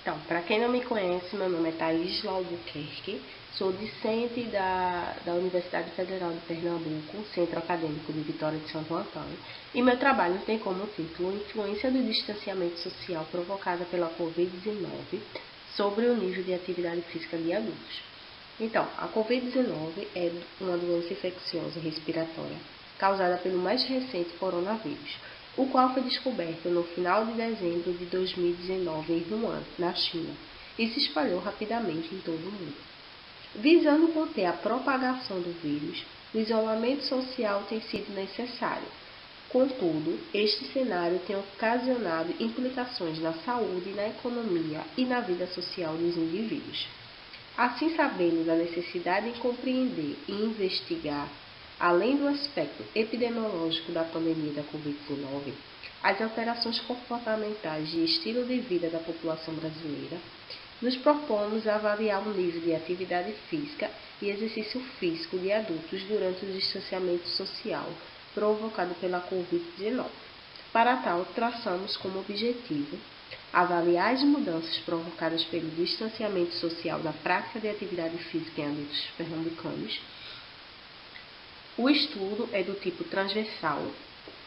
Então, para quem não me conhece, meu nome é Thaís Albuquerque, sou discente da Universidade Federal de Pernambuco, Centro Acadêmico de Vitória de Santo Antônio, e meu trabalho tem como título Influência do distanciamento social provocada pela Covid-19 sobre o nível de atividade física de adultos. Então, a Covid-19 é uma doença infecciosa respiratória causada pelo mais recente coronavírus, o qual foi descoberto no final de dezembro de 2019 em Wuhan, na China, e se espalhou rapidamente em todo o mundo. Visando conter a propagação do vírus, o isolamento social tem sido necessário. Contudo, este cenário tem ocasionado implicações na saúde, na economia e na vida social dos indivíduos. Assim, sabendo a necessidade de compreender e investigar, além do aspecto epidemiológico da pandemia da Covid-19, as alterações comportamentais de estilo de vida da população brasileira, nos propomos avaliar o nível de atividade física e exercício físico de adultos durante o distanciamento social provocado pela Covid-19. Para tal, traçamos como objetivo avaliar as mudanças provocadas pelo distanciamento social da prática de atividade física em adultos pernambucanos. O estudo é do tipo transversal,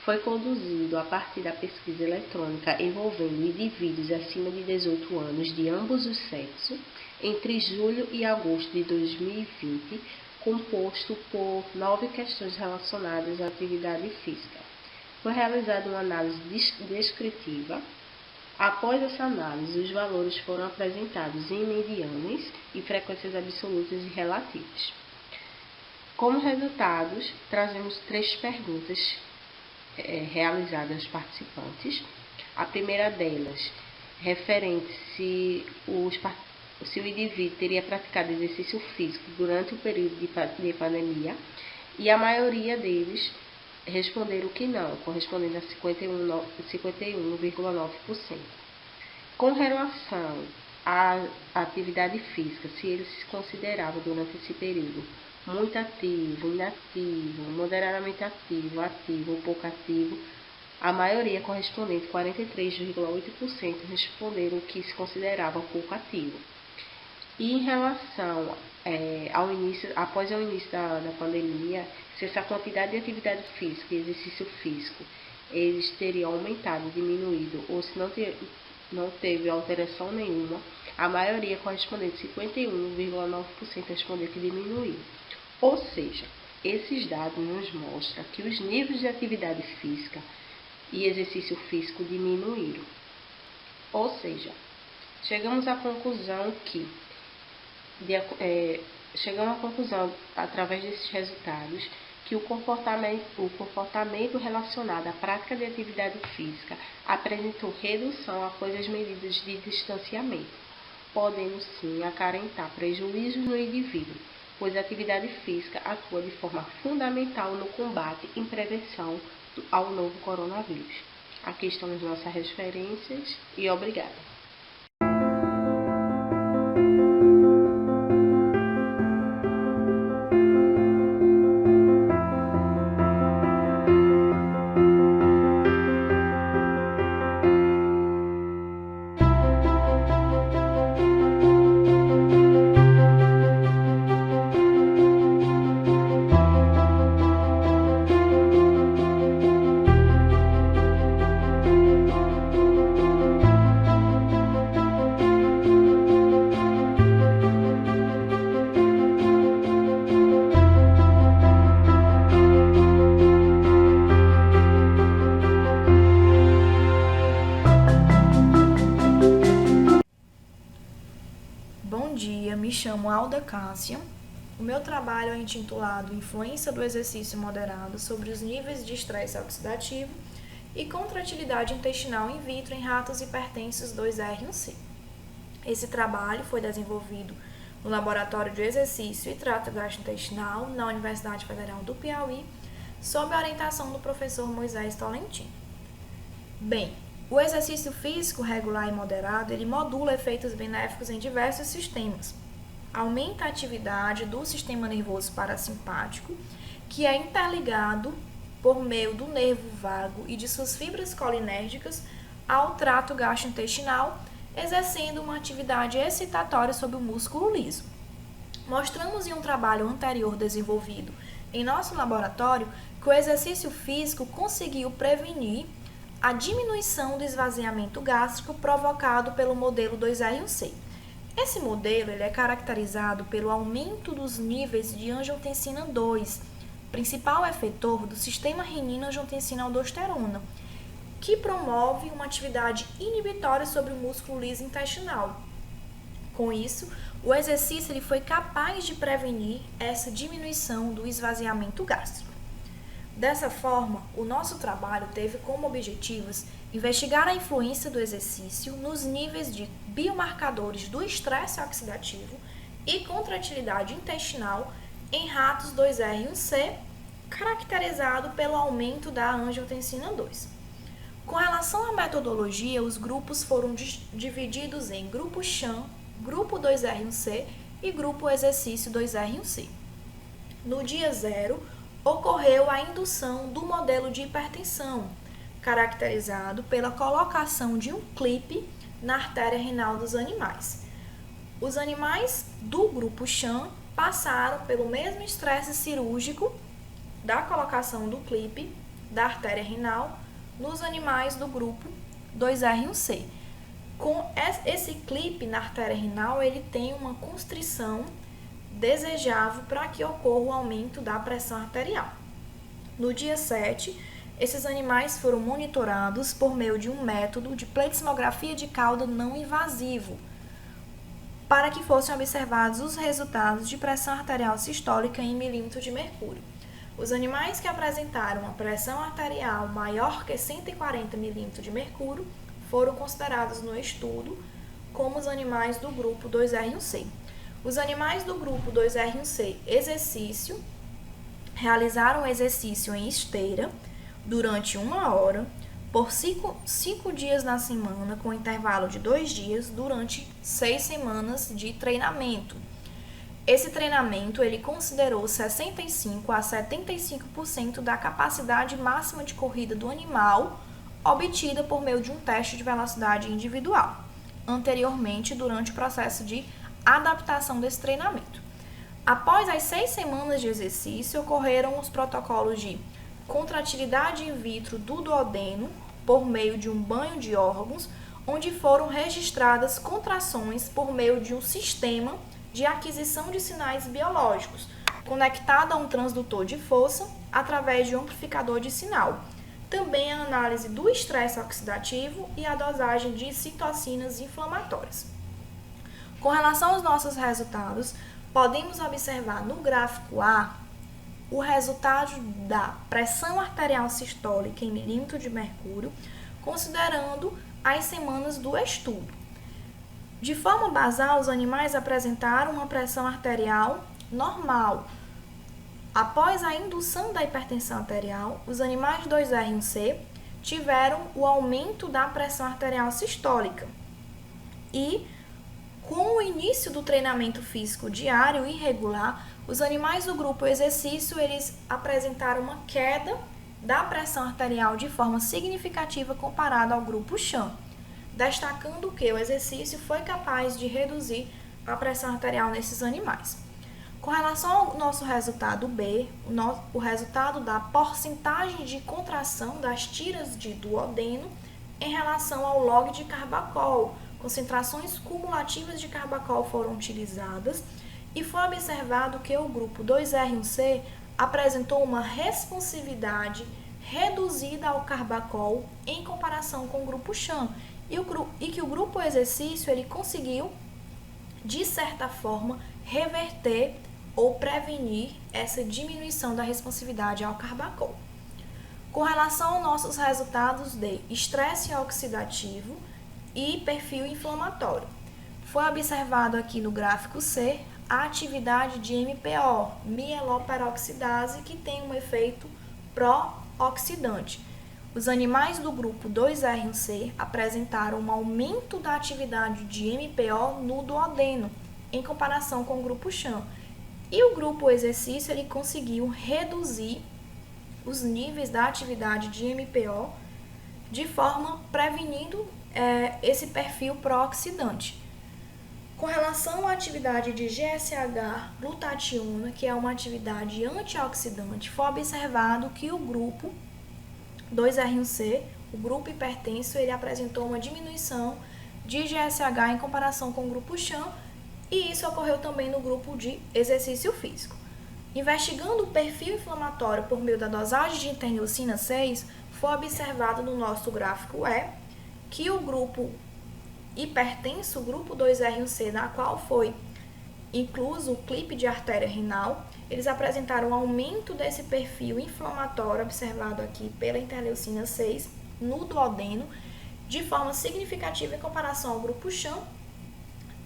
foi conduzido a partir da pesquisa eletrônica envolvendo indivíduos acima de 18 anos de ambos os sexos, entre julho e agosto de 2020, composto por 9 questões relacionadas à atividade física. Foi realizada uma análise descritiva. Após essa análise, os valores foram apresentados em medianas e frequências absolutas e relativas. Como resultados, trazemos 3 perguntas realizadas aos participantes. A primeira delas, referente se o indivíduo teria praticado exercício físico durante o período de pandemia, e a maioria deles responderam que não, correspondendo a 51,9%. Com relação à atividade física, se ele se considerava durante esse período muito ativo, inativo, moderadamente ativo, ativo ou pouco ativo, a maioria, correspondente 43,8%, responderam que se considerava pouco ativo. E em relação após o início da pandemia, se essa quantidade de atividade física e exercício físico eles teriam aumentado, diminuído, ou se não teve alteração nenhuma, a maioria, correspondente 51,9%, respondeu que diminuiu. Ou seja, esses dados nos mostram que os níveis de atividade física e exercício físico diminuíram. Ou seja, chegamos à conclusão através desses resultados, que o comportamento relacionado à prática de atividade física apresentou redução após as medidas de distanciamento, podendo sim acarretar prejuízos no indivíduo, pois a atividade física atua de forma fundamental no combate e prevenção ao novo coronavírus. Aqui estão as nossas referências e obrigada. Bom dia, me chamo Alda Cássia. O meu trabalho é intitulado Influência do exercício moderado sobre os níveis de estresse oxidativo e contratilidade intestinal in vitro em ratos hipertensos 2R e 1C. Esse trabalho foi desenvolvido no Laboratório de Exercício e Trato Gastrointestinal na Universidade Federal do Piauí, sob a orientação do professor Moisés Tolentino. Bem, o exercício físico regular e moderado, ele modula efeitos benéficos em diversos sistemas. Aumenta a atividade do sistema nervoso parasimpático, que é interligado por meio do nervo vago e de suas fibras colinérgicas ao trato gastrointestinal, exercendo uma atividade excitatória sobre o músculo liso. Mostramos em um trabalho anterior desenvolvido em nosso laboratório que o exercício físico conseguiu prevenir a diminuição do esvaziamento gástrico provocado pelo modelo 2R e 1C. Esse modelo ele é caracterizado pelo aumento dos níveis de angiotensina 2, principal efetor do sistema renina-angiotensina-aldosterona, que promove uma atividade inibitória sobre o músculo liso intestinal. Com isso, o exercício ele foi capaz de prevenir essa diminuição do esvaziamento gástrico. Dessa forma, o nosso trabalho teve como objetivos investigar a influência do exercício nos níveis de biomarcadores do estresse oxidativo e contratilidade intestinal em ratos 2R e 1C, caracterizado pelo aumento da angiotensina 2. Com relação à metodologia, os grupos foram divididos em grupo CHAN, grupo 2R e 1C e grupo exercício 2R e 1C. No dia 0, ocorreu a indução do modelo de hipertensão, caracterizado pela colocação de um clipe na artéria renal dos animais. Os animais do grupo CHAN passaram pelo mesmo estresse cirúrgico da colocação do clipe da artéria renal nos animais do grupo 2R e 1C. Com esse clipe na artéria renal, ele tem uma constrição desejável para que ocorra o aumento da pressão arterial. No dia 7, esses animais foram monitorados por meio de um método de pletismografia de cauda não invasivo, para que fossem observados os resultados de pressão arterial sistólica em milímetro de mercúrio. Os animais que apresentaram uma pressão arterial maior que 140 milímetros de mercúrio foram considerados no estudo como os animais do grupo 2R e 1C. Os animais do grupo 2R e 1C exercício realizaram o exercício em esteira durante 1 hora, por 5 dias na semana, com intervalo de 2 dias, durante 6 semanas de treinamento. Esse treinamento ele considerou 65 a 75% da capacidade máxima de corrida do animal, obtida por meio de um teste de velocidade individual, anteriormente durante o processo de adaptação desse treinamento. Após as 6 semanas de exercício, ocorreram os protocolos de contratilidade in vitro do duodeno por meio de um banho de órgãos, onde foram registradas contrações por meio de um sistema de aquisição de sinais biológicos, conectado a um transdutor de força através de um amplificador de sinal. Também a análise do estresse oxidativo e a dosagem de citocinas inflamatórias. Com relação aos nossos resultados, podemos observar no gráfico A o resultado da pressão arterial sistólica em milímetro de mercúrio, considerando as semanas do estudo. De forma basal, os animais apresentaram uma pressão arterial normal. Após a indução da hipertensão arterial, os animais 2R e 1C tiveram o aumento da pressão arterial sistólica. E, com o início do treinamento físico diário e regular, os animais do grupo exercício, eles apresentaram uma queda da pressão arterial de forma significativa comparada ao grupo CHAN, destacando que o exercício foi capaz de reduzir a pressão arterial nesses animais. Com relação ao nosso resultado B, o resultado da porcentagem de contração das tiras de duodeno em relação ao log de carbacol, concentrações cumulativas de carbacol foram utilizadas e foi observado que o grupo 2R e 1C apresentou uma responsividade reduzida ao carbacol em comparação com o grupo CHAN e que o grupo exercício ele conseguiu de certa forma, reverter ou prevenir essa diminuição da responsividade ao carbacol. Com relação aos nossos resultados de estresse oxidativo e perfil inflamatório, foi observado aqui no gráfico C a atividade de MPO, mieloperoxidase, que tem um efeito pró-oxidante. Os animais do grupo 2R1C apresentaram um aumento da atividade de MPO no duodeno, em comparação com o grupo chão. E o grupo exercício ele conseguiu reduzir os níveis da atividade de MPO de forma prevenindo esse perfil pró-oxidante. Com relação à atividade de GSH-glutationa, que é uma atividade antioxidante, foi observado que o grupo 2R1C, o grupo hipertenso, ele apresentou uma diminuição de GSH em comparação com o grupo chão, e isso ocorreu também no grupo de exercício físico. Investigando o perfil inflamatório por meio da dosagem de interleucina 6, foi observado no nosso gráfico E que o grupo hipertenso, o grupo 2R1C, na qual foi incluso o clipe de artéria renal, eles apresentaram um aumento desse perfil inflamatório observado aqui pela interleucina 6 no duodeno de forma significativa em comparação ao grupo chão,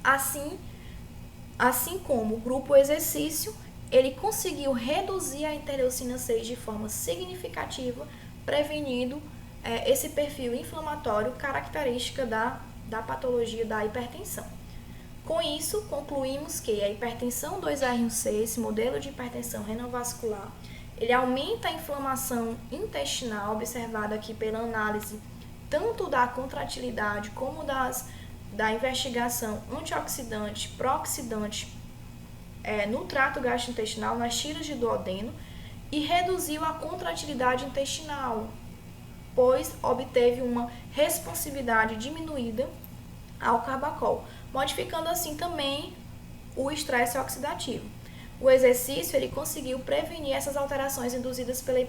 assim como o grupo exercício, ele conseguiu reduzir a interleucina 6 de forma significativa, prevenindo esse perfil inflamatório característica da patologia da hipertensão. Com isso, concluímos que a hipertensão 2R1C, esse modelo de hipertensão renovascular, ele aumenta a inflamação intestinal, observada aqui pela análise tanto da contratilidade como da investigação antioxidante, pró-oxidante no trato gastrointestinal, nas tiras de duodeno, e reduziu a contratilidade intestinal, pois obteve uma responsividade diminuída ao carbacol, modificando assim também o estresse oxidativo. O exercício ele conseguiu prevenir essas alterações induzidas pela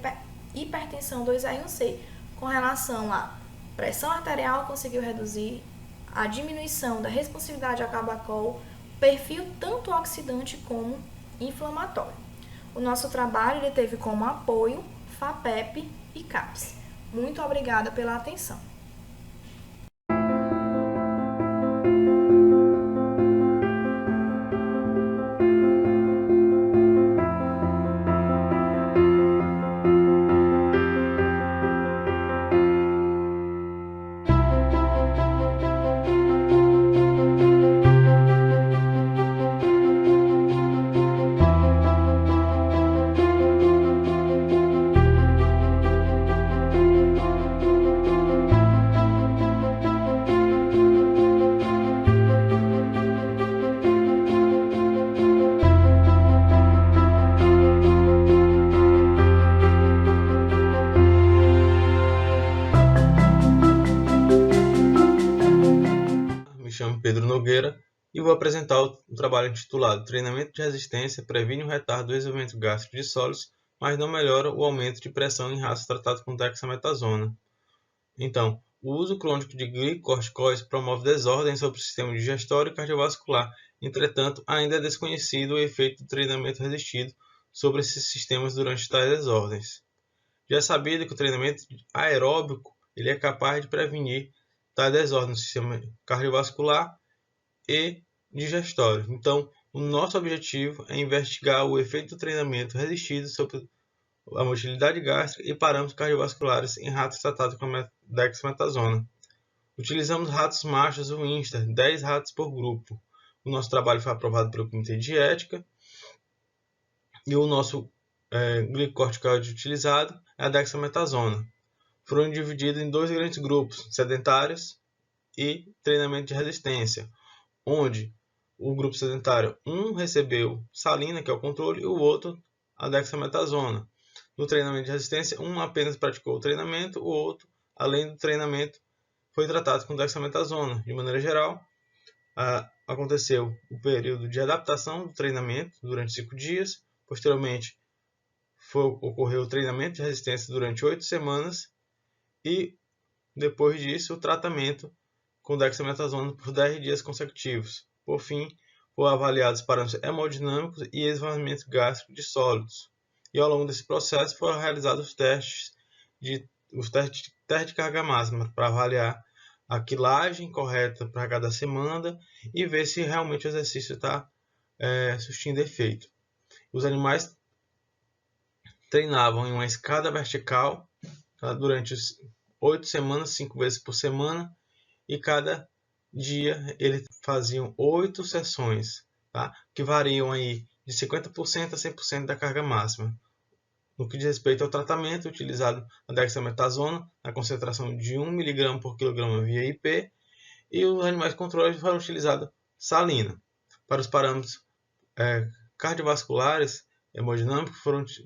hipertensão 2R1C, com relação à pressão arterial, conseguiu reduzir a diminuição da responsividade ao carbacol, perfil tanto oxidante como inflamatório. O nosso trabalho ele teve como apoio FAPEP e CAPES. Muito obrigada pela atenção. Me chamo Pedro Nogueira e vou apresentar o trabalho intitulado Treinamento de resistência previne o retardo do desenvolvimento gástrico de sólidos, mas não melhora o aumento de pressão em ratos tratados com dexametasona. Então, o uso crônico de glicocorticoides promove desordem sobre o sistema digestório e cardiovascular. Entretanto, ainda é desconhecido o efeito do treinamento resistido sobre esses sistemas durante tais desordens. Já é sabido que o treinamento aeróbico ele é capaz de prevenir tais desordens no sistema cardiovascular e digestório. Então, o nosso objetivo é investigar o efeito do treinamento resistido sobre a motilidade gástrica e parâmetros cardiovasculares em ratos tratados com dexametasona. Utilizamos ratos machos Winster, 10 ratos por grupo. O nosso trabalho foi aprovado pelo Comitê de Ética e o nosso glicocorticoide utilizado é a dexametasona. Foram divididos em dois grandes grupos, sedentários e treinamento de resistência, onde o grupo sedentário, um recebeu salina, que é o controle, e o outro a dexametasona. No treinamento de resistência, um apenas praticou o treinamento, o outro, além do treinamento, foi tratado com dexametasona. De maneira geral, aconteceu o período de adaptação do treinamento durante 5 dias, posteriormente ocorreu o treinamento de resistência durante 8 semanas e, depois disso, o tratamento com dexametasona por 10 dias consecutivos. Por fim, foram avaliados parâmetros hemodinâmicos e esvaziamento gástrico de sólidos. E ao longo desse processo foram realizados os testes de carga máxima para avaliar a quilagem correta para cada semana e ver se realmente o exercício está surtindo efeito. Os animais treinavam em uma escada vertical, tá, durante 8 semanas, 5 vezes por semana, e cada dia eles faziam 8 sessões, tá, que variam aí de 50% a 100% da carga máxima. No que diz respeito ao tratamento, utilizado a dexametasona, na concentração de 1 mg por kg via IP, e os animais controlados foram utilizados salina. Para os parâmetros cardiovasculares, hemodinâmicos,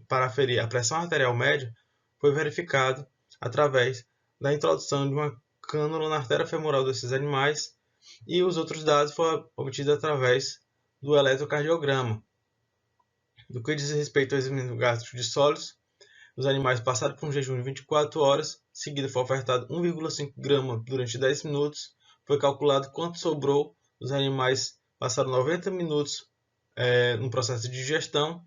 para aferir a pressão arterial média, foi verificado através da introdução de uma cânula na artéria femoral desses animais, e os outros dados foram obtidos através do eletrocardiograma. No que diz respeito ao exame gástrico de sólidos, os animais passaram por um jejum de 24 horas, seguido foi ofertado 1,5 grama durante 10 minutos, foi calculado quanto sobrou, os animais passaram 90 minutos no processo de digestão,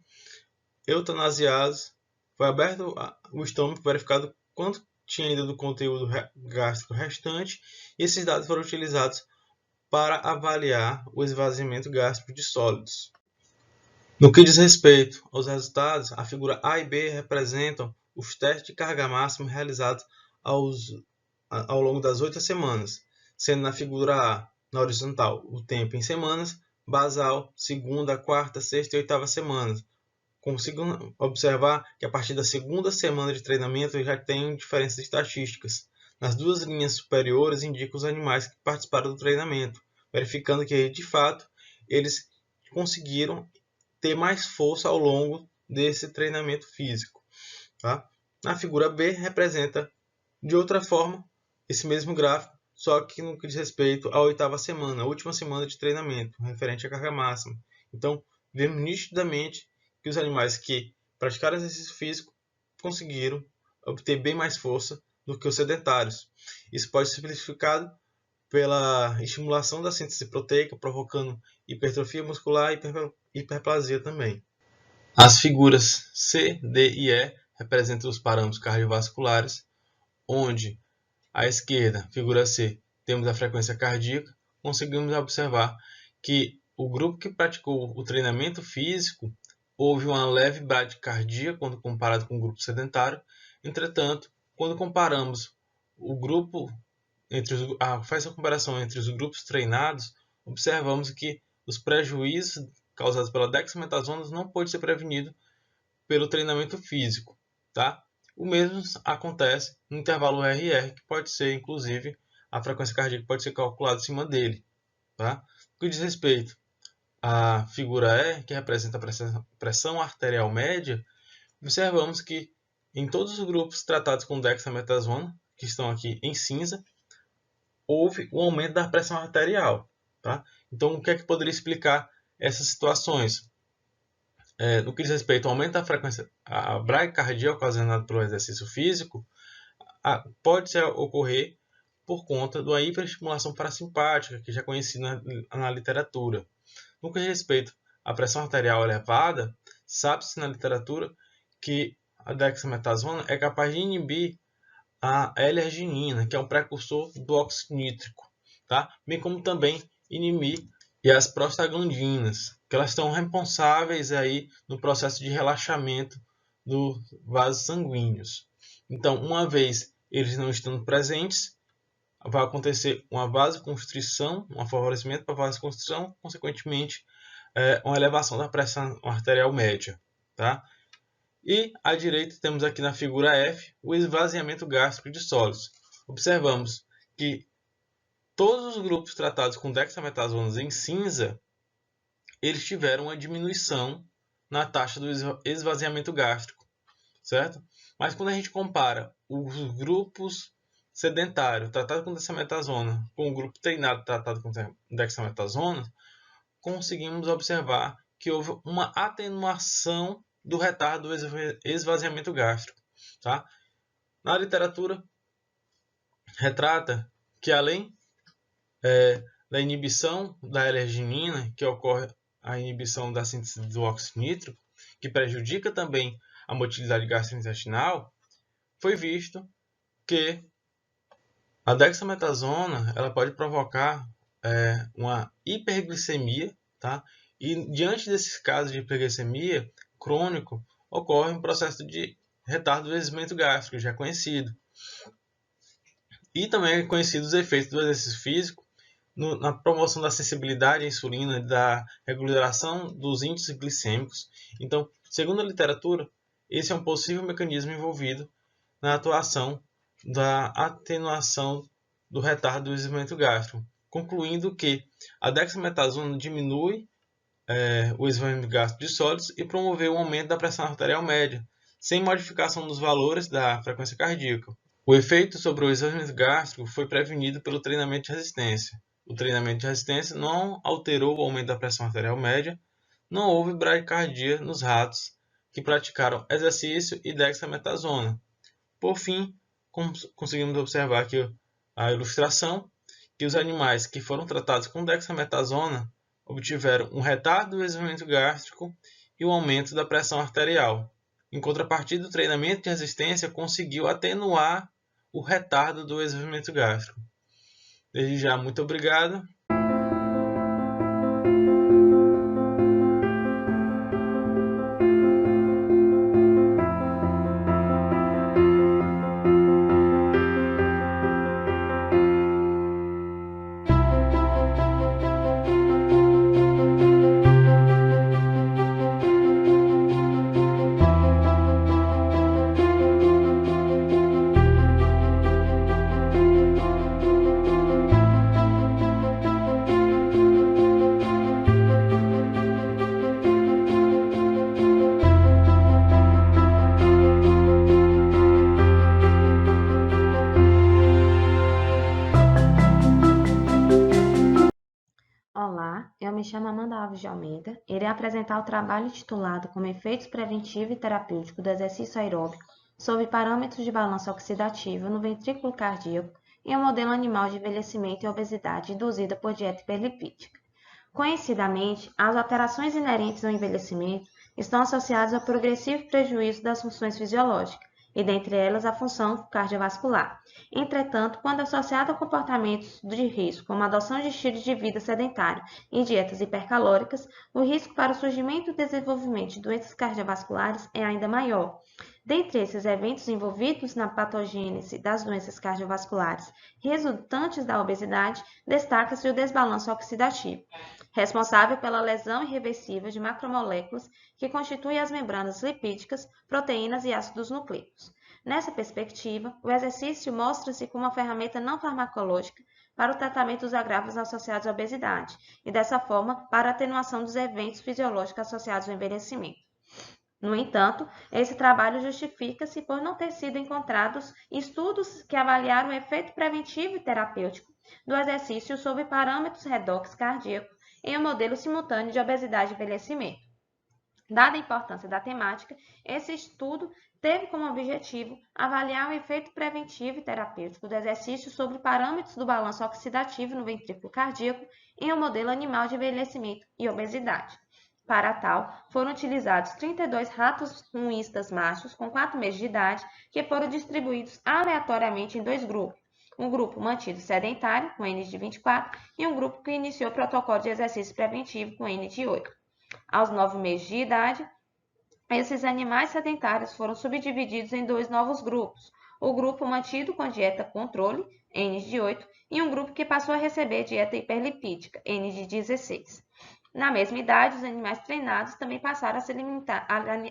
eutanasiados, foi aberto o estômago, verificado quanto tinha ainda do conteúdo gástrico restante, e esses dados foram utilizados para avaliar o esvaziamento gástrico de sólidos. No que diz respeito aos resultados, a figura A e B representam os testes de carga máxima realizados ao longo das 8 semanas, sendo na figura A, na horizontal, o tempo em semanas, basal, segunda, quarta, sexta e oitava semanas. Consigo observar que a partir da segunda semana de treinamento já tem diferenças estatísticas. Nas duas linhas superiores indicam os animais que participaram do treinamento, verificando que, de fato, eles conseguiram ter mais força ao longo desse treinamento físico. Tá? Na figura B representa, de outra forma, esse mesmo gráfico, só que no que diz respeito à oitava semana, a última semana de treinamento, referente à carga máxima. Então, vemos nitidamente que os animais que praticaram exercício físico conseguiram obter bem mais força do que os sedentários. Isso pode ser simplificado pela estimulação da síntese proteica, provocando hipertrofia muscular e hiperplasia também. As figuras C, D e E representam os parâmetros cardiovasculares, onde à esquerda, figura C, temos a frequência cardíaca. Conseguimos observar que o grupo que praticou o treinamento físico houve uma leve bradicardia quando comparado com o grupo sedentário. Entretanto, quando comparamos o grupo faz a comparação entre os grupos treinados, observamos que os prejuízos causados pela dexametasona não pode ser prevenido pelo treinamento físico, tá? O mesmo acontece no intervalo RR, que pode ser, inclusive, a frequência cardíaca pode ser calculada em cima dele, tá? No que diz respeito à figura E, que representa a pressão arterial média, observamos que em todos os grupos tratados com dexametasona, que estão aqui em cinza, houve um aumento da pressão arterial, tá? Então, o que é que poderia explicar essas situações? No que diz respeito ao aumento da frequência, a bradicardia ocasionada pelo exercício físico pode ocorrer por conta da hiperestimulação parasimpática, que já é conhecida na literatura. No que diz respeito à pressão arterial elevada, sabe-se na literatura que a dexametasona é capaz de inibir a L-arginina, que é um precursor do óxido nítrico, tá? Bem como também inibir as prostaglandinas, que elas estão responsáveis aí no processo de relaxamento dos vasos sanguíneos. Então, uma vez eles não estando presentes, vai acontecer uma vasoconstrição, um favorecimento para a vasoconstrição, consequentemente, uma elevação da pressão arterial média, tá? E à direita temos aqui na figura F o esvaziamento gástrico de sólidos. Observamos que todos os grupos tratados com dexametasona em cinza, eles tiveram uma diminuição na taxa do esvaziamento gástrico, certo? Mas quando a gente compara os grupos sedentários tratados com dexametasona com o grupo treinado tratado com dexametasona, conseguimos observar que houve uma atenuação do retardo do esvaziamento gástrico, tá? Na literatura, retrata que além da inibição da L-arginina, que ocorre a inibição da síntese do óxido nítrico, que prejudica também a motilidade gastrointestinal, foi visto que a dexametasona ela pode provocar uma hiperglicemia, tá? E diante desses casos de hiperglicemia crônico, ocorre um processo de retardo do exercício gástrico, já conhecido. E também é conhecido os efeitos do exercício físico na promoção da sensibilidade à insulina, da regulação dos índices glicêmicos. Então, segundo a literatura, esse é um possível mecanismo envolvido na atuação da atenuação do retardo do esvaziamento gástrico, concluindo que a dexametasona diminui o esvaziamento gástrico de sólidos e promoveu o aumento da pressão arterial média, sem modificação dos valores da frequência cardíaca. O efeito sobre o esvaziamento gástrico foi prevenido pelo treinamento de resistência. O treinamento de resistência não alterou o aumento da pressão arterial média, não houve bradicardia nos ratos que praticaram exercício e dexametasona. Por fim, conseguimos observar aqui a ilustração que os animais que foram tratados com dexametasona obtiveram um retardo do esvaziamento gástrico e um aumento da pressão arterial. Em contrapartida, o treinamento de resistência conseguiu atenuar o retardo do esvaziamento gástrico. Desde já, muito obrigado. Olá, eu me chamo Amanda Alves de Almeida. Irei apresentar o trabalho titulado como Efeitos Preventivo e Terapêutico do Exercício Aeróbico sobre parâmetros de balanço oxidativo no ventrículo cardíaco em um modelo animal de envelhecimento e obesidade induzida por dieta hiperlipídica. Conhecidamente, as alterações inerentes ao envelhecimento estão associadas ao progressivo prejuízo das funções fisiológicas, e dentre elas a função cardiovascular. Entretanto, quando associada a comportamentos de risco, como a adoção de estilos de vida sedentário e dietas hipercalóricas, o risco para o surgimento e desenvolvimento de doenças cardiovasculares é ainda maior. Dentre esses eventos envolvidos na patogênese das doenças cardiovasculares resultantes da obesidade, destaca-se o desbalanço oxidativo, responsável pela lesão irreversível de macromoléculas que constituem as membranas lipídicas, proteínas e ácidos nucleicos. Nessa perspectiva, o exercício mostra-se como uma ferramenta não farmacológica para o tratamento dos agravos associados à obesidade e, dessa forma, para a atenuação dos eventos fisiológicos associados ao envelhecimento. No entanto, esse trabalho justifica-se por não ter sido encontrados estudos que avaliaram o efeito preventivo e terapêutico do exercício sobre parâmetros redox cardíaco em um modelo simultâneo de obesidade e envelhecimento. Dada a importância da temática, esse estudo teve como objetivo avaliar o efeito preventivo e terapêutico do exercício sobre parâmetros do balanço oxidativo no ventrículo cardíaco em um modelo animal de envelhecimento e obesidade. Para tal, foram utilizados 32 ratos ruístas machos com 4 meses de idade que foram distribuídos aleatoriamente em 2 grupos. Um grupo mantido sedentário, com N de 24, e um grupo que iniciou o protocolo de exercício preventivo, com N de 8. Aos 9 meses de idade, esses animais sedentários foram subdivididos em 2 novos grupos. O grupo mantido com dieta controle, N de 8, e um grupo que passou a receber dieta hiperlipídica, N de 16. Na mesma idade, os animais treinados também passaram a ser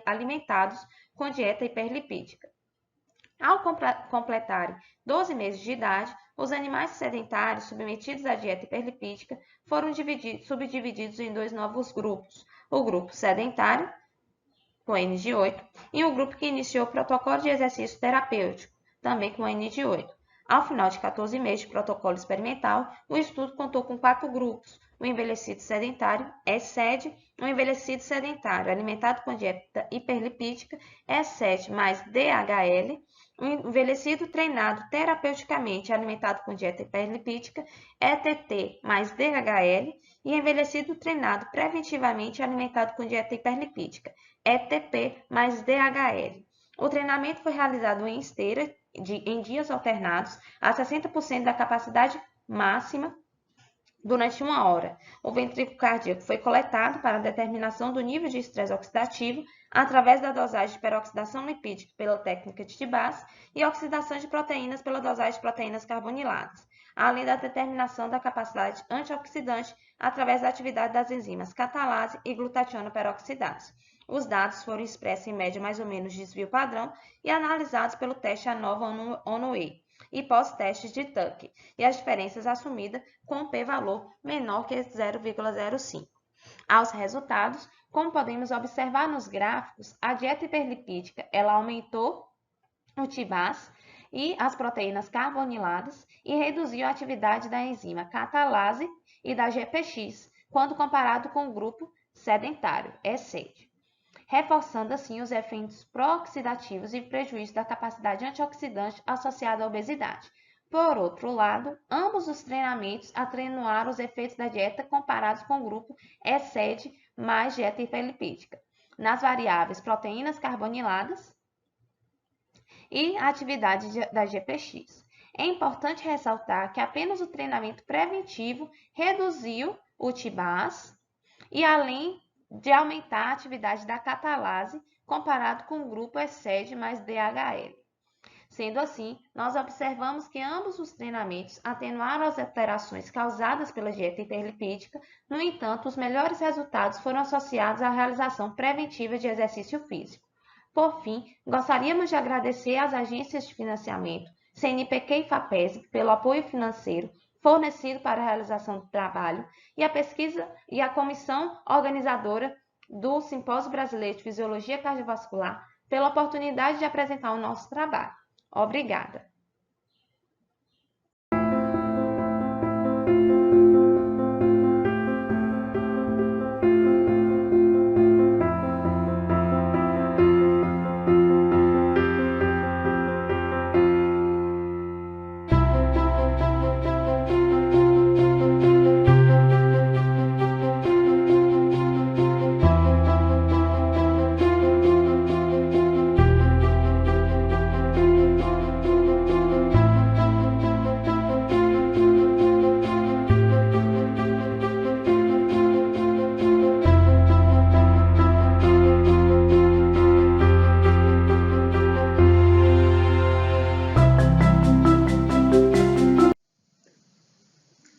alimentados com dieta hiperlipídica. Ao completarem 12 meses de idade, os animais sedentários submetidos à dieta hiperlipídica foram subdivididos em 2 novos grupos. O grupo sedentário, com N de 8, e o grupo que iniciou o protocolo de exercício terapêutico, também com N de 8. Ao final de 14 meses de protocolo experimental, o estudo contou com 4 grupos: o envelhecido sedentário, E7, o envelhecido sedentário alimentado com dieta hiperlipídica, E7 mais DHL, o envelhecido treinado terapeuticamente alimentado com dieta hiperlipídica, ETT mais DHL, e envelhecido treinado preventivamente alimentado com dieta hiperlipídica, ETP mais DHL. O treinamento foi realizado em esteira, em dias alternados, a 60% da capacidade máxima durante 1 hora. O ventrículo cardíaco foi coletado para a determinação do nível de estresse oxidativo através da dosagem de peroxidação lipídica pela técnica de Tibas e oxidação de proteínas pela dosagem de proteínas carboniladas, além da determinação da capacidade antioxidante através da atividade das enzimas catalase e glutationa peroxidase. Os dados foram expressos em média mais ou menos desvio padrão e analisados pelo teste ANOVA-ONUE e pós-testes de Tuck, e as diferenças assumidas com p-valor menor que 0,05. Aos resultados, como podemos observar nos gráficos, a dieta hiperlipídica ela aumentou o Tibas e as proteínas carboniladas e reduziu a atividade da enzima catalase e da GPX, quando comparado com o grupo sedentário, E7, reforçando assim os efeitos pró-oxidativos e prejuízo da capacidade antioxidante associada à obesidade. Por outro lado, ambos os treinamentos atenuaram os efeitos da dieta comparados com o grupo E7 mais dieta hiperlipídica, nas variáveis proteínas carboniladas e a atividade da GPX. É importante ressaltar que apenas o treinamento preventivo reduziu o Tibas e além de aumentar a atividade da catalase comparado com o grupo E7 mais DHL. Sendo assim, nós observamos que ambos os treinamentos atenuaram as alterações causadas pela dieta hiperlipídica. No entanto, os melhores resultados foram associados à realização preventiva de exercício físico. Por fim, gostaríamos de agradecer às agências de financiamento, CNPq e FAPESP, pelo apoio financeiro fornecido para a realização do trabalho, e a pesquisa e a comissão organizadora do Simpósio Brasileiro de Fisiologia Cardiovascular pela oportunidade de apresentar o nosso trabalho. Obrigada!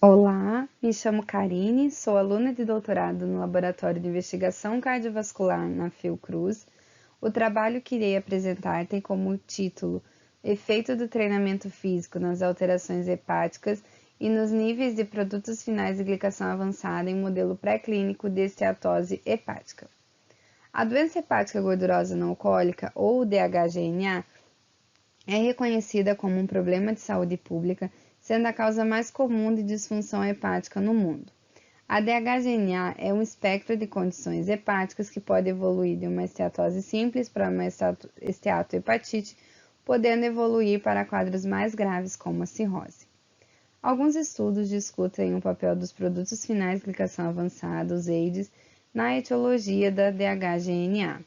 Olá, me chamo Karine, sou aluna de doutorado no Laboratório de Investigação Cardiovascular na Fiocruz. O trabalho que irei apresentar tem como título Efeito do treinamento físico nas alterações hepáticas e nos níveis de produtos finais de glicação avançada em modelo pré-clínico de esteatose hepática. A doença hepática gordurosa não alcoólica, ou DHGNA, é reconhecida como um problema de saúde pública, sendo a causa mais comum de disfunção hepática no mundo. A DHGNA é um espectro de condições hepáticas que pode evoluir de uma esteatose simples para uma esteatohepatite, podendo evoluir para quadros mais graves como a cirrose. Alguns estudos discutem o papel dos produtos finais de glicação avançada, os EIDs, na etiologia da DHGNA.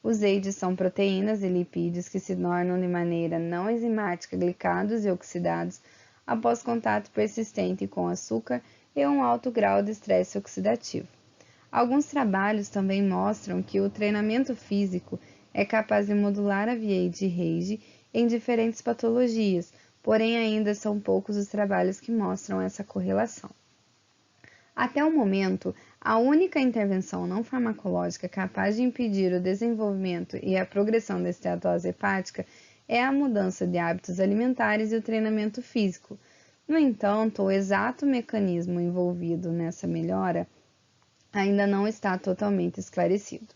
Os EIDs são proteínas e lipídios que se tornam de maneira não enzimática glicados e oxidados após contato persistente com açúcar e um alto grau de estresse oxidativo. Alguns trabalhos também mostram que o treinamento físico é capaz de modular a VAID RAGE em diferentes patologias, porém ainda são poucos os trabalhos que mostram essa correlação. Até o momento, a única intervenção não farmacológica capaz de impedir o desenvolvimento e a progressão da esteatose hepática é a mudança de hábitos alimentares e o treinamento físico. No entanto, o exato mecanismo envolvido nessa melhora ainda não está totalmente esclarecido.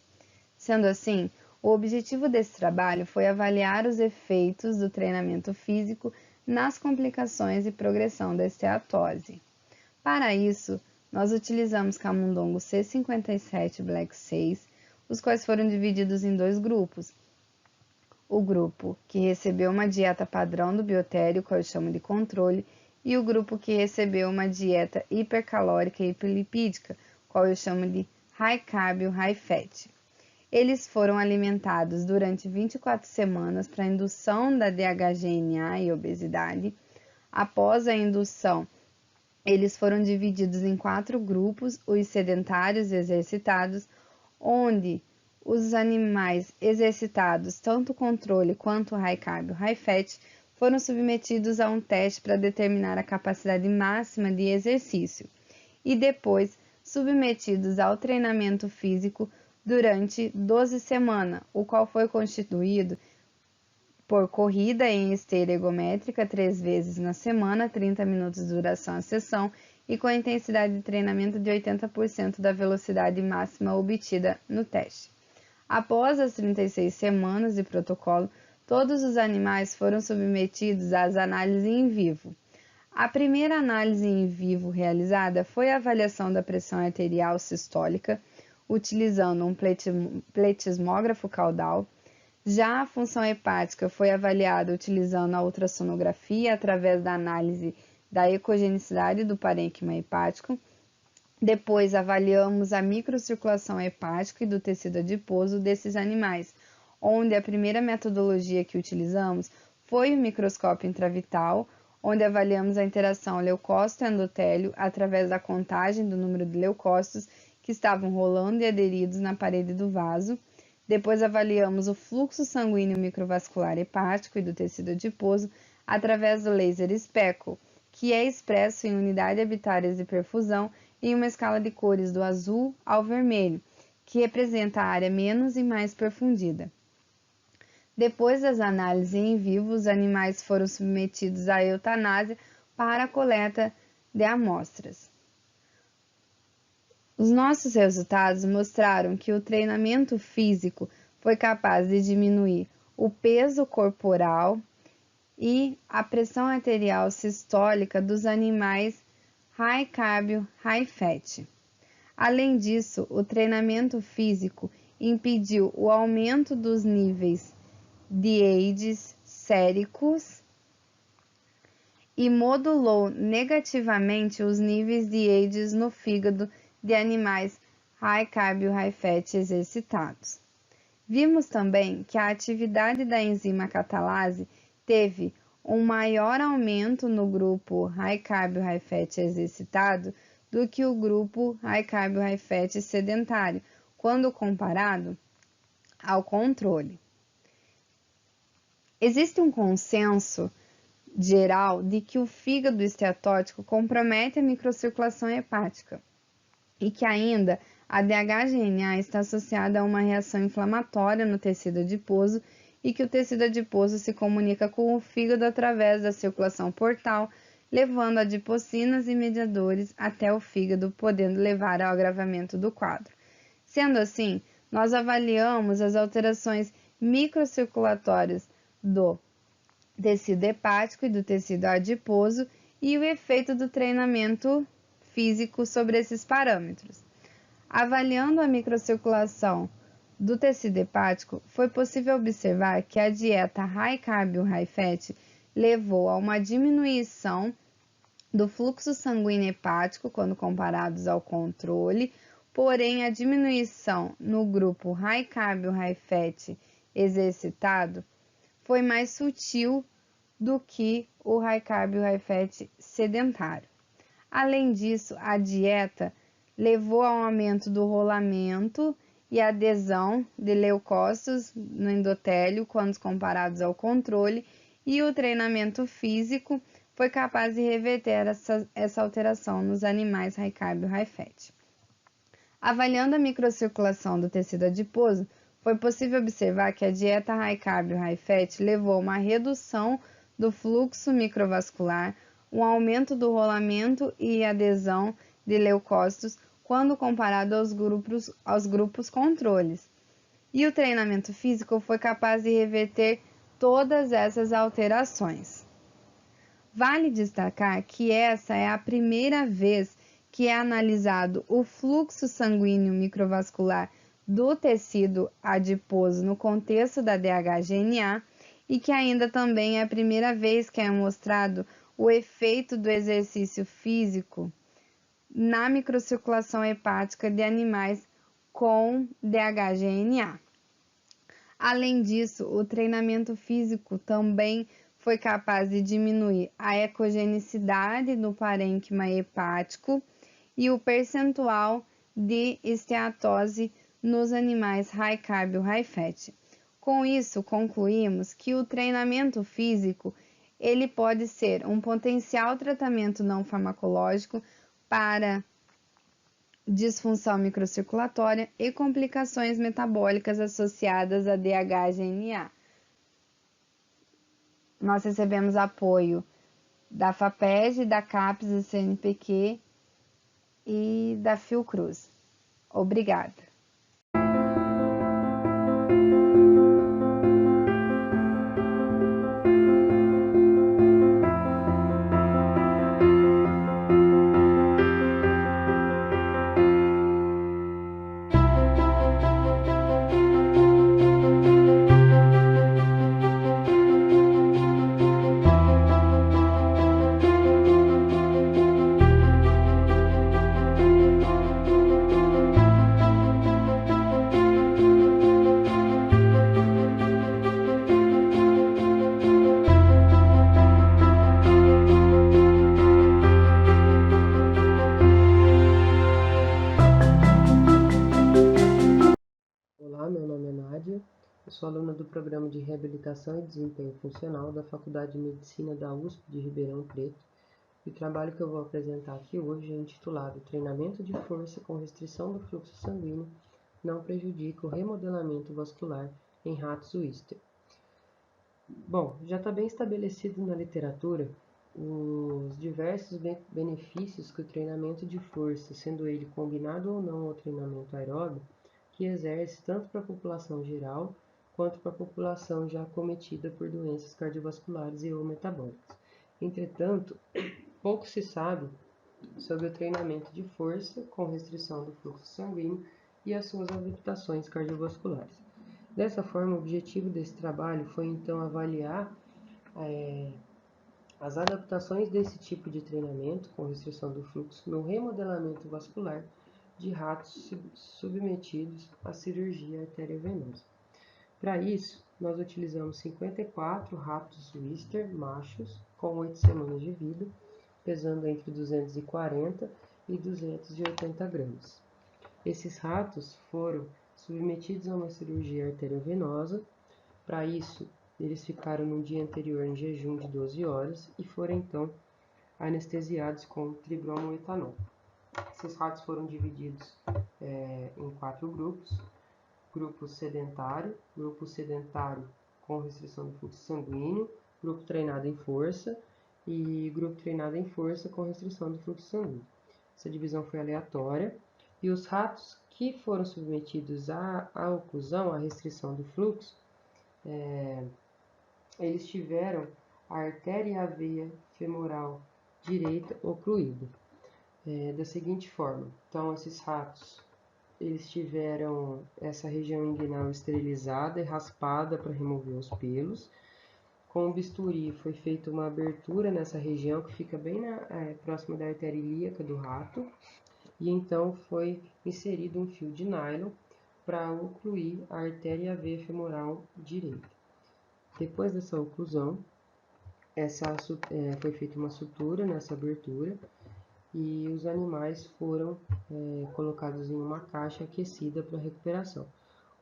Sendo assim, o objetivo desse trabalho foi avaliar os efeitos do treinamento físico nas complicações e progressão da esteatose. Para isso, nós utilizamos camundongo C57 Black 6, os quais foram divididos em 2 grupos. O grupo que recebeu uma dieta padrão do biotério, que eu chamo de controle, e o grupo que recebeu uma dieta hipercalórica e hiperlipídica, qual eu chamo de high carb ou high fat. Eles foram alimentados durante 24 semanas para a indução da DHGNA e obesidade. Após a indução, eles foram divididos em 4 grupos, os sedentários e exercitados, onde os animais exercitados, tanto o controle quanto o high carb ou high fat, foram submetidos a um teste para determinar a capacidade máxima de exercício e depois submetidos ao treinamento físico durante 12 semanas, o qual foi constituído por corrida em esteira ergométrica 3 vezes na semana, 30 minutos de duração a sessão e com a intensidade de treinamento de 80% da velocidade máxima obtida no teste. Após as 36 semanas de protocolo, todos os animais foram submetidos às análises em vivo. A primeira análise em vivo realizada foi a avaliação da pressão arterial sistólica, utilizando um pletismógrafo caudal. Já a função hepática foi avaliada utilizando a ultrassonografia através da análise da ecogenicidade do parênquima hepático. Depois avaliamos a microcirculação hepática e do tecido adiposo desses animais, onde a primeira metodologia que utilizamos foi o microscópio intravital, onde avaliamos a interação leucócito-endotélio através da contagem do número de leucócitos que estavam rolando e aderidos na parede do vaso. Depois avaliamos o fluxo sanguíneo microvascular hepático e do tecido adiposo através do laser especo, que é expresso em unidade habitárias de perfusão em uma escala de cores do azul ao vermelho, que representa a área menos e mais perfundida. Depois das análises em vivo, os animais foram submetidos à eutanásia para a coleta de amostras. Os nossos resultados mostraram que o treinamento físico foi capaz de diminuir o peso corporal e a pressão arterial sistólica dos animais high carb, high fat. Além disso, o treinamento físico impediu o aumento dos níveis de AIDS séricos e modulou negativamente os níveis de AIDS no fígado de animais high carb ou high fat exercitados. Vimos também que a atividade da enzima catalase teve um maior aumento no grupo high carb ou high fat exercitado do que o grupo high carb ou high fat sedentário, quando comparado ao controle. Existe um consenso geral de que o fígado esteatótico compromete a microcirculação hepática e que ainda a DHGNA está associada a uma reação inflamatória no tecido adiposo e que o tecido adiposo se comunica com o fígado através da circulação portal, levando adipocinas e mediadores até o fígado, podendo levar ao agravamento do quadro. Sendo assim, nós avaliamos as alterações microcirculatórias do tecido hepático e do tecido adiposo e o efeito do treinamento físico sobre esses parâmetros. Avaliando a microcirculação do tecido hepático, foi possível observar que a dieta high carb ou high fat levou a uma diminuição do fluxo sanguíneo hepático quando comparados ao controle, porém a diminuição no grupo high carb ou high fat exercitado foi mais sutil do que o high carb ou high fat sedentário. Além disso, a dieta levou ao aumento do rolamento e adesão de leucócitos no endotélio quando comparados ao controle, e o treinamento físico foi capaz de reverter essa alteração nos animais high carb ou high fat. Avaliando a microcirculação do tecido adiposo, foi possível observar que a dieta high carb ou high fat levou a uma redução do fluxo microvascular, um aumento do rolamento e adesão de leucócitos quando comparado aos grupos controles. E o treinamento físico foi capaz de reverter todas essas alterações. Vale destacar que essa é a primeira vez que é analisado o fluxo sanguíneo microvascular do tecido adiposo no contexto da DHGNA e que ainda também é a primeira vez que é mostrado o efeito do exercício físico na microcirculação hepática de animais com DHGNA. Além disso, o treinamento físico também foi capaz de diminuir a ecogenicidade do parênquima hepático e o percentual de esteatose nos animais high carb ou high fat. Com isso, concluímos que o treinamento físico ele pode ser um potencial tratamento não farmacológico para disfunção microcirculatória e complicações metabólicas associadas a DHGNA. Nós recebemos apoio da FAPESD, da CAPES e CNPq e da Fiocruz. Obrigada. Olá, meu nome é Nádia, eu sou aluna do Programa de Reabilitação e Desempenho Funcional da Faculdade de Medicina da USP de Ribeirão Preto e o trabalho que eu vou apresentar aqui hoje é intitulado Treinamento de Força com Restrição do Fluxo Sanguíneo não prejudica o remodelamento vascular em ratos Wistar. Bom, já está bem estabelecido na literatura os diversos benefícios que o treinamento de força, sendo ele combinado ou não ao treinamento aeróbio, que exerce tanto para a população geral quanto para a população já acometida por doenças cardiovasculares e ou metabólicas. Entretanto, pouco se sabe sobre o treinamento de força com restrição do fluxo sanguíneo e as suas adaptações cardiovasculares. Dessa forma, o objetivo desse trabalho foi então avaliar as adaptações desse tipo de treinamento com restrição do fluxo no remodelamento vascular de ratos submetidos à cirurgia arteriovenosa. Para isso, nós utilizamos 54 ratos Wistar machos com 8 semanas de vida, pesando entre 240 e 280 gramas. Esses ratos foram submetidos a uma cirurgia arteriovenosa. Para isso, eles ficaram no dia anterior em jejum de 12 horas e foram então anestesiados com tribromoetanol. Esses ratos foram divididos em 4 grupos: grupo sedentário com restrição do fluxo sanguíneo, grupo treinado em força e grupo treinado em força com restrição do fluxo sanguíneo. Essa divisão foi aleatória e os ratos que foram submetidos à oclusão, à restrição do fluxo, eles tiveram a artéria e a veia femoral direita ocluída. Da seguinte forma: então esses ratos eles tiveram essa região inguinal esterilizada e raspada para remover os pelos. Com o bisturi foi feita uma abertura nessa região que fica bem próxima da artéria ilíaca do rato, e então foi inserido um fio de nylon para ocluir a artéria e a veia femoral direita. Depois dessa oclusão, foi feita uma sutura nessa abertura e os animais foram colocados em uma caixa aquecida para recuperação.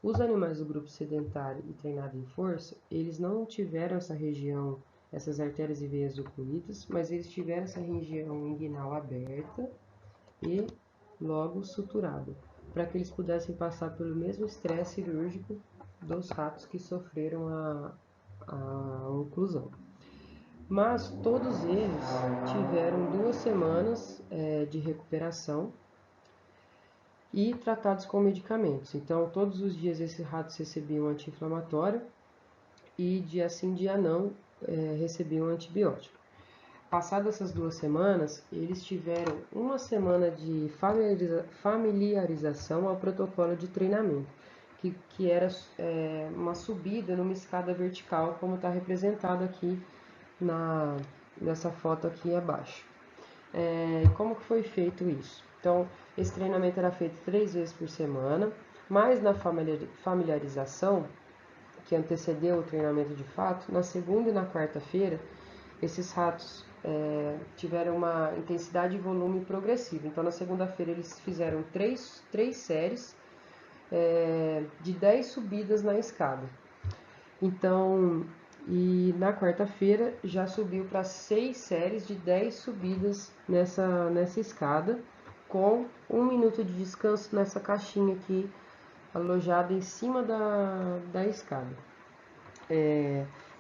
Os animais do grupo sedentário e treinado em força, eles não tiveram essa região, essas artérias e veias ocluídas, mas eles tiveram essa região inguinal aberta e logo suturada, para que eles pudessem passar pelo mesmo estresse cirúrgico dos ratos que sofreram a oclusão. Mas todos eles tiveram 2 semanas de recuperação e tratados com medicamentos. Então, todos os dias esses ratos recebiam anti-inflamatório e dia sim, dia não, recebiam antibiótico. Passadas essas 2 semanas, eles tiveram uma semana de familiarização ao protocolo de treinamento, que era uma subida numa escada vertical, como está representado aqui nessa foto aqui abaixo. Como que foi feito isso? Então, esse treinamento era feito 3 vezes por semana, mas na familiarização, que antecedeu o treinamento de fato, na segunda e na quarta-feira, esses ratos tiveram uma intensidade e volume progressivo. Então, na segunda-feira, eles fizeram três séries de 10 subidas na escada. Então, e na quarta-feira já subiu para 6 séries de 10 subidas nessa escada, com 1 minuto de descanso nessa caixinha aqui, alojada em cima da escada.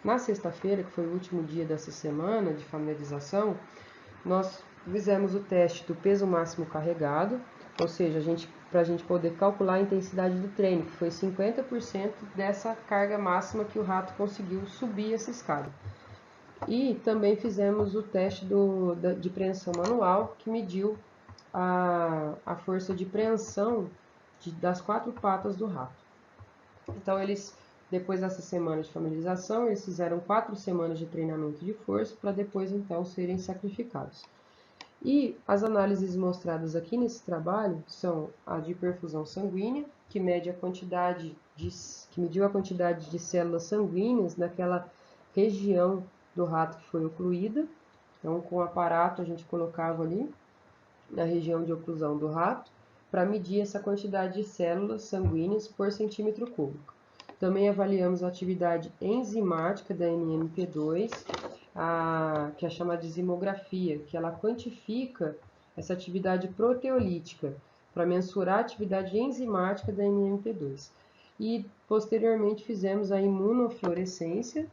Na sexta-feira, que foi o último dia dessa semana de familiarização, nós fizemos o teste do peso máximo carregado, ou seja, para a gente poder calcular a intensidade do treino, que foi 50% dessa carga máxima que o rato conseguiu subir essa escada. E também fizemos o teste de preensão manual, que mediu a força de preensão das 4 patas do rato. Então, depois dessa semana de familiarização, eles fizeram 4 semanas de treinamento de força para depois, então, serem sacrificados. E as análises mostradas aqui nesse trabalho são a de perfusão sanguínea, que mediu a quantidade de células sanguíneas naquela região do rato que foi ocluída. Então, com o aparato, a gente colocava ali na região de oclusão do rato para medir essa quantidade de células sanguíneas por centímetro cúbico. Também avaliamos a atividade enzimática da NMP2, que é chamada de zimografia, que ela quantifica essa atividade proteolítica para mensurar a atividade enzimática da NMP2. E, posteriormente, fizemos a imunofluorescência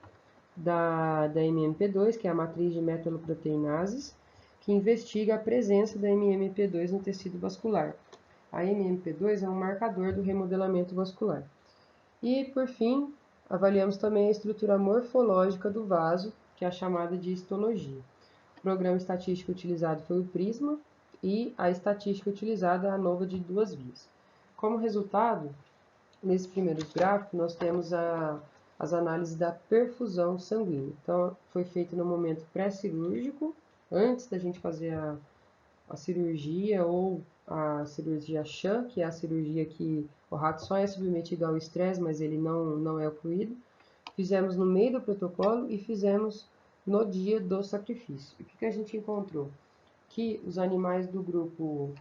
da NMP2, que é a matriz de metaloproteinases, que investiga a presença da MMP2 no tecido vascular. A MMP2 é um marcador do remodelamento vascular. E, por fim, avaliamos também a estrutura morfológica do vaso, que é a chamada de histologia. O programa estatístico utilizado foi o Prisma e a estatística utilizada é a ANOVA de 2 vias. Como resultado, nesses primeiros gráficos, nós temos as análises da perfusão sanguínea. Então, foi feito no momento pré-cirúrgico, antes da gente fazer a cirurgia ou a cirurgia Shan, que é a cirurgia que o rato só é submetido ao estresse, mas ele não é ocluído. Fizemos no meio do protocolo e fizemos no dia do sacrifício. E o que a gente encontrou? Que os animais do grupo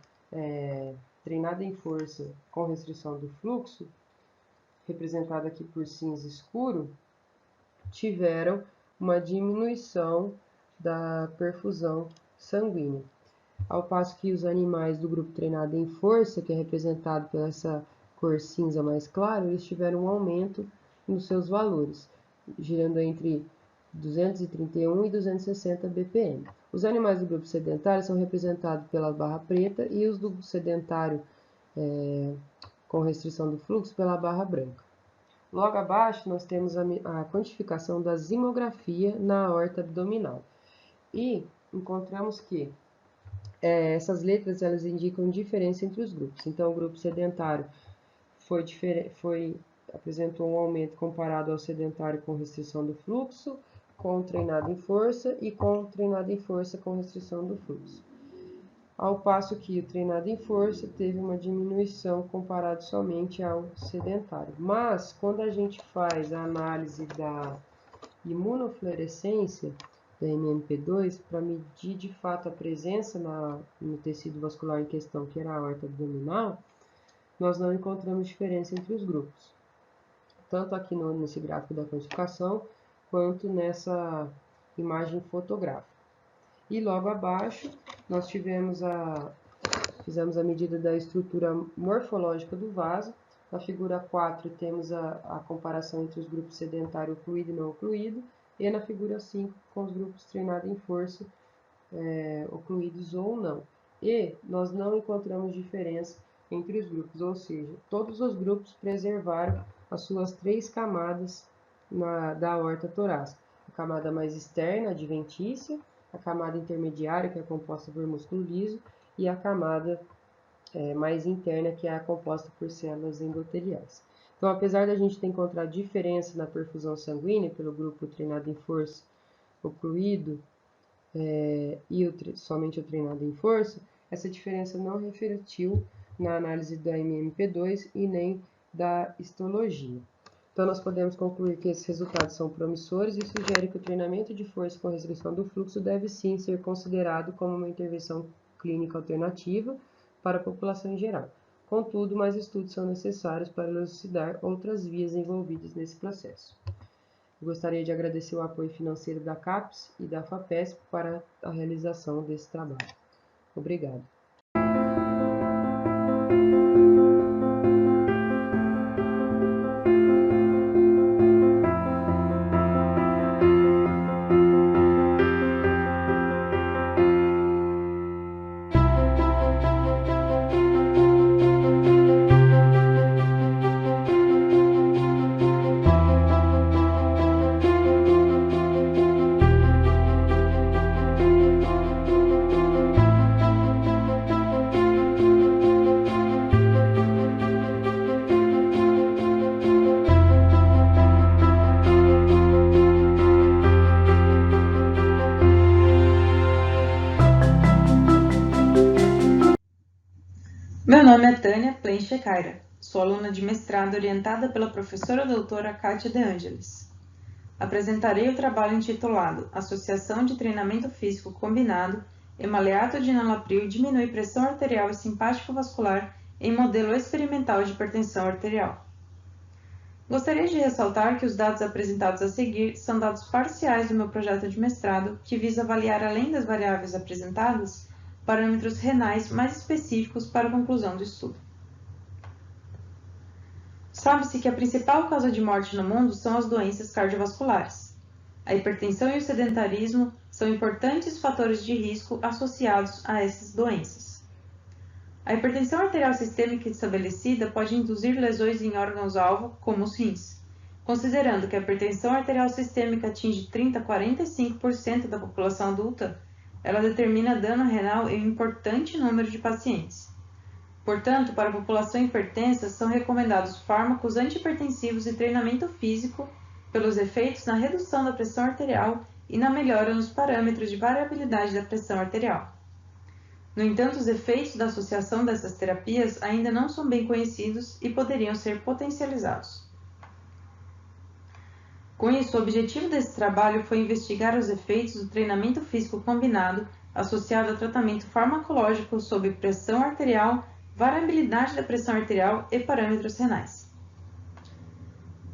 treinado em força com restrição do fluxo, representado aqui por cinza escuro, tiveram uma diminuição da perfusão sanguínea. Ao passo que os animais do grupo treinado em força, que é representado por essa cor cinza mais clara, eles tiveram um aumento nos seus valores, girando entre 231 e 260 BPM. Os animais do grupo sedentário são representados pela barra preta e os do sedentário com restrição do fluxo pela barra branca. Logo abaixo, nós temos a quantificação da zimografia na aorta abdominal. E encontramos que essas letras elas indicam diferença entre os grupos. Então, o grupo sedentário apresentou um aumento comparado ao sedentário com restrição do fluxo, com treinado em força e com treinado em força com restrição do fluxo. Ao passo que o treinado em força teve uma diminuição comparado somente ao sedentário. Mas, quando a gente faz a análise da imunofluorescência da MMP2 para medir de fato a presença no tecido vascular em questão, que era a aorta abdominal, nós não encontramos diferença entre os grupos, tanto aqui nesse gráfico da quantificação, quanto nessa imagem fotográfica. E logo abaixo, nós fizemos a medida da estrutura morfológica do vaso. Na figura 4, temos a comparação entre os grupos sedentário ocluído e não ocluído, e na figura 5, com os grupos treinados em força, ocluídos ou não. E nós não encontramos diferença entre os grupos, ou seja, todos os grupos preservaram as suas 3 camadas da aorta torácica. A camada mais externa, adventícia, a camada intermediária, que é composta por músculo liso, e a camada mais interna, que é composta por células endoteliais. Então, apesar da gente ter encontrado diferença na perfusão sanguínea pelo grupo treinado em força ocluído somente o treinado em força, essa diferença não refletiu na análise da MMP2 e nem da histologia. Então, nós podemos concluir que esses resultados são promissores e sugerem que o treinamento de força com restrição do fluxo deve sim ser considerado como uma intervenção clínica alternativa para a população em geral. Contudo, mais estudos são necessários para elucidar outras vias envolvidas nesse processo. Eu gostaria de agradecer o apoio financeiro da CAPES e da FAPESP para a realização desse trabalho. Obrigado. Meu nome é Tânia Plenchecaira, sou aluna de mestrado orientada pela professora doutora Kátia De Angelis. Apresentarei o trabalho intitulado Associação de Treinamento Físico Combinado, Emaleato de enalapril diminui pressão arterial e simpático-vascular em modelo experimental de hipertensão arterial. Gostaria de ressaltar que os dados apresentados a seguir são dados parciais do meu projeto de mestrado, que visa avaliar, além das variáveis apresentadas, parâmetros renais mais específicos para a conclusão do estudo. Sabe-se que a principal causa de morte no mundo são as doenças cardiovasculares. A hipertensão e o sedentarismo são importantes fatores de risco associados a essas doenças. A hipertensão arterial sistêmica estabelecida pode induzir lesões em órgãos-alvo, como os rins. Considerando que a hipertensão arterial sistêmica atinge 30 a 45% da população adulta, ela determina dano renal em um importante número de pacientes. Portanto, para a população hipertensa, são recomendados fármacos antihipertensivos e treinamento físico pelos efeitos na redução da pressão arterial e na melhora nos parâmetros de variabilidade da pressão arterial. No entanto, os efeitos da associação dessas terapias ainda não são bem conhecidos e poderiam ser potencializados. Com isso, o objetivo desse trabalho foi investigar os efeitos do treinamento físico combinado associado ao tratamento farmacológico sobre pressão arterial, variabilidade da pressão arterial e parâmetros renais.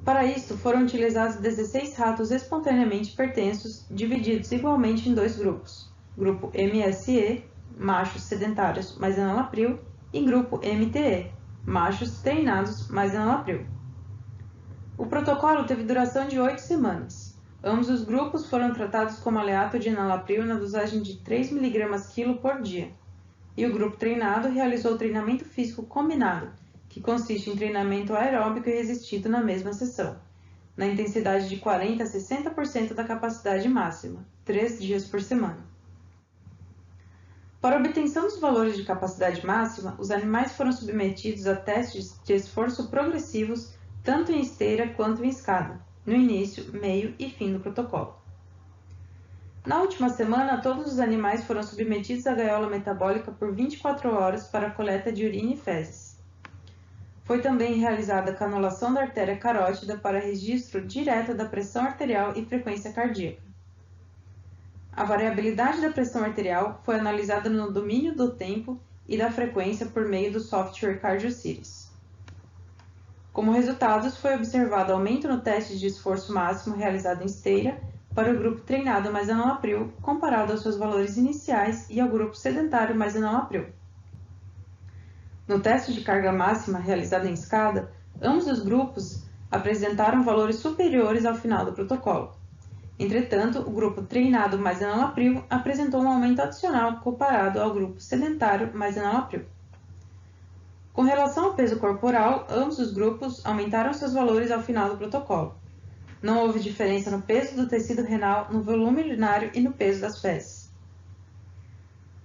Para isso, foram utilizados 16 ratos espontaneamente hipertensos, divididos igualmente em dois grupos, grupo MSE, machos sedentários mais enalapril, e grupo MTE, machos treinados mais enalapril. O protocolo teve duração de 8 semanas. Ambos os grupos foram tratados com maleato de enalapril na dosagem de 3 mg/kg por dia. E o grupo treinado realizou treinamento físico combinado, que consiste em treinamento aeróbico e resistido na mesma sessão, na intensidade de 40 a 60% da capacidade máxima, 3 dias por semana. Para a obtenção dos valores de capacidade máxima, os animais foram submetidos a testes de esforço progressivos tanto em esteira quanto em escada, no início, meio e fim do protocolo. Na última semana, todos os animais foram submetidos à gaiola metabólica por 24 horas para a coleta de urina e fezes. Foi também realizada a canulação da artéria carótida para registro direto da pressão arterial e frequência cardíaca. A variabilidade da pressão arterial foi analisada no domínio do tempo e da frequência por meio do software CardioSeries. Como resultados, foi observado aumento no teste de esforço máximo realizado em esteira para o grupo treinado mais enalapril, comparado aos seus valores iniciais e ao grupo sedentário mais enalapril. No teste de carga máxima realizado em escada, ambos os grupos apresentaram valores superiores ao final do protocolo. Entretanto, o grupo treinado mais enalapril apresentou um aumento adicional comparado ao grupo sedentário mais enalapril. Com relação ao peso corporal, ambos os grupos aumentaram seus valores ao final do protocolo. Não houve diferença no peso do tecido renal, no volume urinário e no peso das fezes.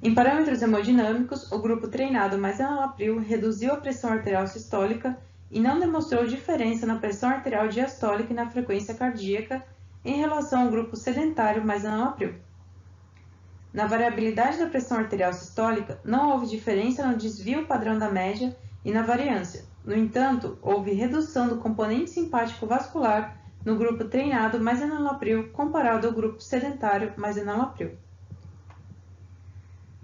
Em parâmetros hemodinâmicos, o grupo treinado mais enalapril reduziu a pressão arterial sistólica e não demonstrou diferença na pressão arterial diastólica e na frequência cardíaca em relação ao grupo sedentário mais enalapril. Na variabilidade da pressão arterial sistólica, não houve diferença no desvio padrão da média e na variância. No entanto, houve redução do componente simpático vascular no grupo treinado mais enalapril comparado ao grupo sedentário mais enalapril.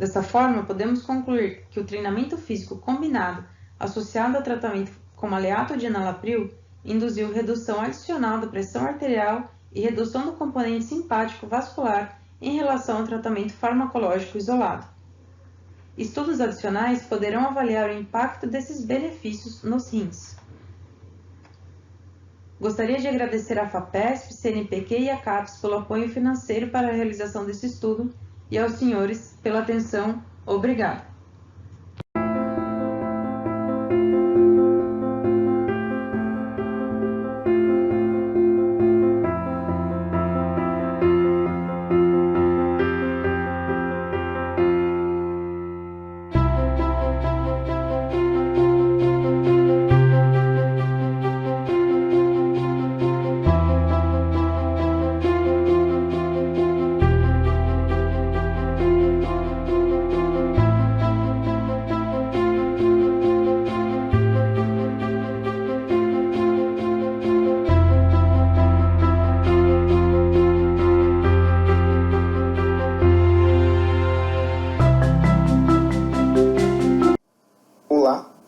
Dessa forma, podemos concluir que o treinamento físico combinado associado ao tratamento com aleato de enalapril induziu redução adicional da pressão arterial e redução do componente simpático vascular em relação ao tratamento farmacológico isolado. Estudos adicionais poderão avaliar o impacto desses benefícios nos rins. Gostaria de agradecer à FAPESP, CNPq e à CAPES pelo apoio financeiro para a realização desse estudo e aos senhores pela atenção. Obrigado.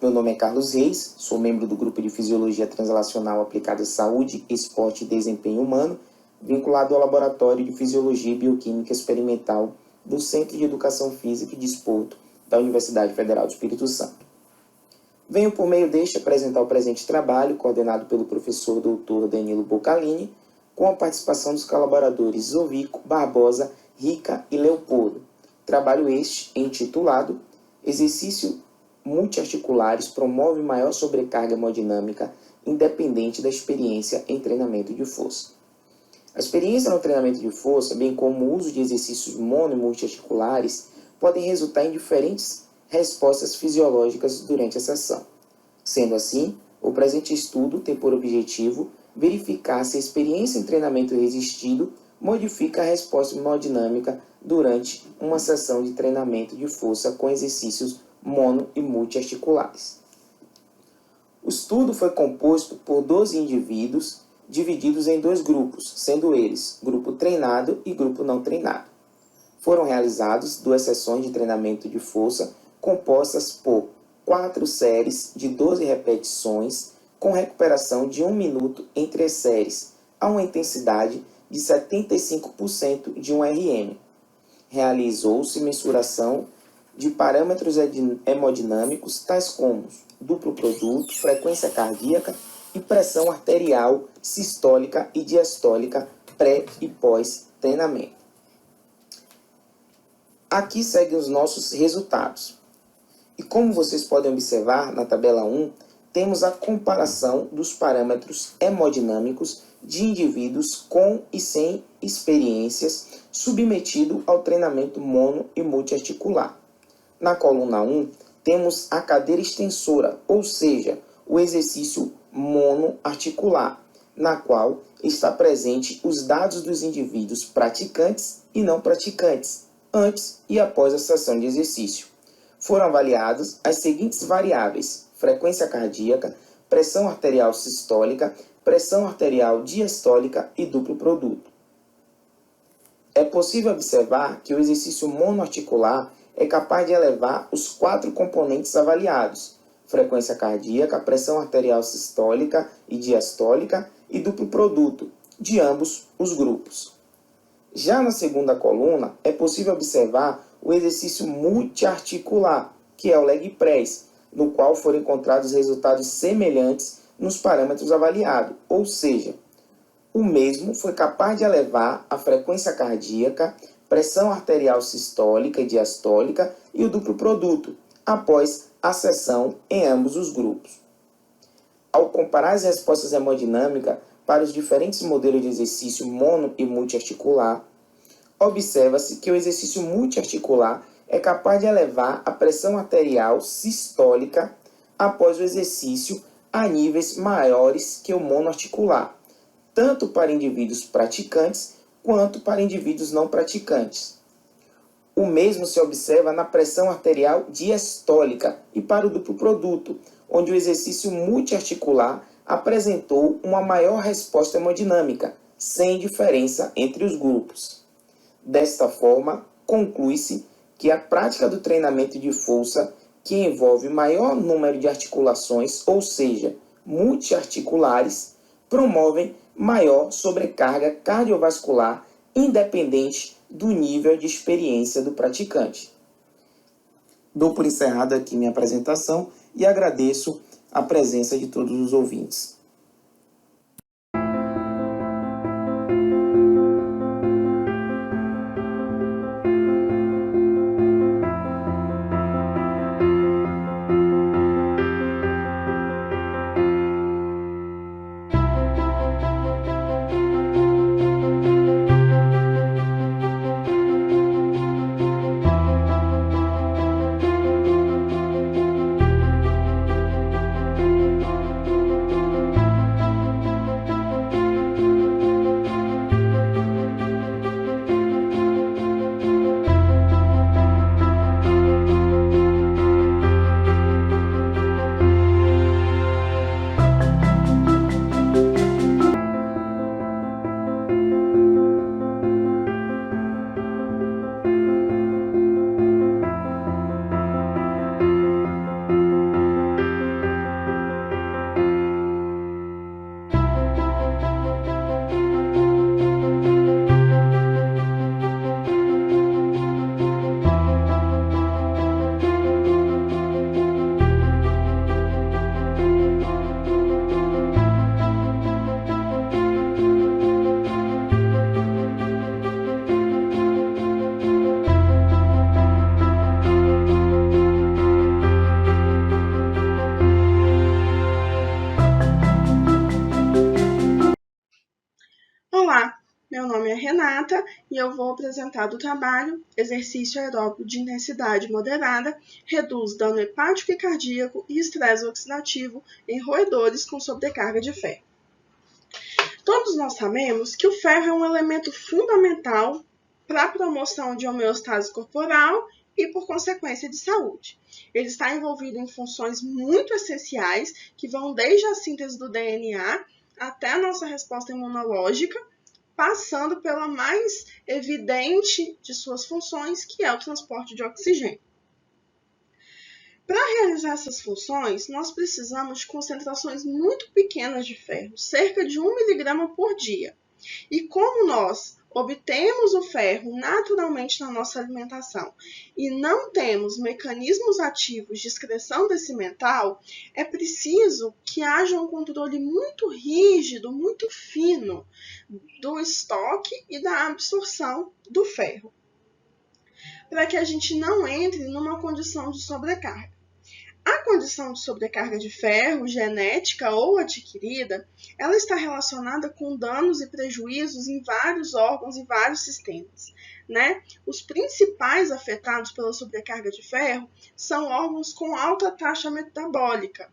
Meu nome é Carlos Reis, sou membro do Grupo de Fisiologia Translacional Aplicada à Saúde, Esporte e Desempenho Humano, vinculado ao Laboratório de Fisiologia e Bioquímica Experimental do Centro de Educação Física e Desporto da Universidade Federal do Espírito Santo. Venho por meio deste apresentar o presente trabalho, coordenado pelo professor Dr. Danilo Boccalini, com a participação dos colaboradores Zovico, Barbosa, Rica e Leopoldo. Trabalho este intitulado Exercício multiarticulares promove maior sobrecarga hemodinâmica independente da experiência em treinamento de força. A experiência no treinamento de força, bem como o uso de exercícios mono e multiarticulares, podem resultar em diferentes respostas fisiológicas durante a sessão. Sendo assim, o presente estudo tem por objetivo verificar se a experiência em treinamento resistido modifica a resposta hemodinâmica durante uma sessão de treinamento de força com exercícios mono e multiarticulares. O estudo foi composto por 12 indivíduos divididos em dois grupos, sendo eles grupo treinado e grupo não treinado. Foram realizadas 2 sessões de treinamento de força compostas por 4 séries de 12 repetições com recuperação de 1 minuto entre as séries a uma intensidade de 75% de 1 RM. Realizou-se mensuração de parâmetros hemodinâmicos tais como duplo produto, frequência cardíaca e pressão arterial sistólica e diastólica pré e pós-treinamento. Aqui seguem os nossos resultados. E como vocês podem observar na tabela 1, temos a comparação dos parâmetros hemodinâmicos de indivíduos com e sem experiências submetido ao treinamento mono e multiarticular. Na coluna 1, temos a cadeira extensora, ou seja, o exercício monoarticular, na qual está presente os dados dos indivíduos praticantes e não praticantes, antes e após a sessão de exercício. Foram avaliadas as seguintes variáveis: frequência cardíaca, pressão arterial sistólica, pressão arterial diastólica e duplo produto. É possível observar que o exercício monoarticular é capaz de elevar os 4 componentes avaliados: frequência cardíaca, pressão arterial sistólica e diastólica e duplo produto, de ambos os grupos. Já na segunda coluna, é possível observar o exercício multiarticular, que é o leg press, no qual foram encontrados resultados semelhantes nos parâmetros avaliados, ou seja, o mesmo foi capaz de elevar a frequência cardíaca, pressão arterial sistólica e diastólica e o duplo produto, após a sessão em ambos os grupos. Ao comparar as respostas hemodinâmicas para os diferentes modelos de exercício mono e multiarticular, observa-se que o exercício multiarticular é capaz de elevar a pressão arterial sistólica após o exercício a níveis maiores que o monoarticular, tanto para indivíduos praticantes quanto para indivíduos não praticantes. O mesmo se observa na pressão arterial diastólica e para o duplo produto, onde o exercício multiarticular apresentou uma maior resposta hemodinâmica, sem diferença entre os grupos. Desta forma, conclui-se que a prática do treinamento de força, que envolve maior número de articulações, ou seja, multiarticulares, promovem maior sobrecarga cardiovascular, independente do nível de experiência do praticante. Dou por encerrada aqui minha apresentação e agradeço a presença de todos os ouvintes. Olá, meu nome é Renata e eu vou apresentar o trabalho Exercício aeróbico de intensidade moderada reduz dano hepático e cardíaco e estresse oxidativo em roedores com sobrecarga de ferro. Todos nós sabemos que o ferro é um elemento fundamental para a promoção de homeostase corporal e, por consequência, de saúde. Ele está envolvido em funções muito essenciais que vão desde a síntese do DNA até a nossa resposta imunológica, passando pela mais evidente de suas funções, que é o transporte de oxigênio. Para realizar essas funções, nós precisamos de concentrações muito pequenas de ferro, cerca de 1 miligrama por dia. E como nós obtemos o ferro naturalmente na nossa alimentação e não temos mecanismos ativos de excreção desse metal, é preciso que haja um controle muito rígido, muito fino do estoque e da absorção do ferro, para que a gente não entre numa condição de sobrecarga. A condição de sobrecarga de ferro, genética ou adquirida, ela está relacionada com danos e prejuízos em vários órgãos e vários sistemas, né? Os principais afetados pela sobrecarga de ferro são órgãos com alta taxa metabólica.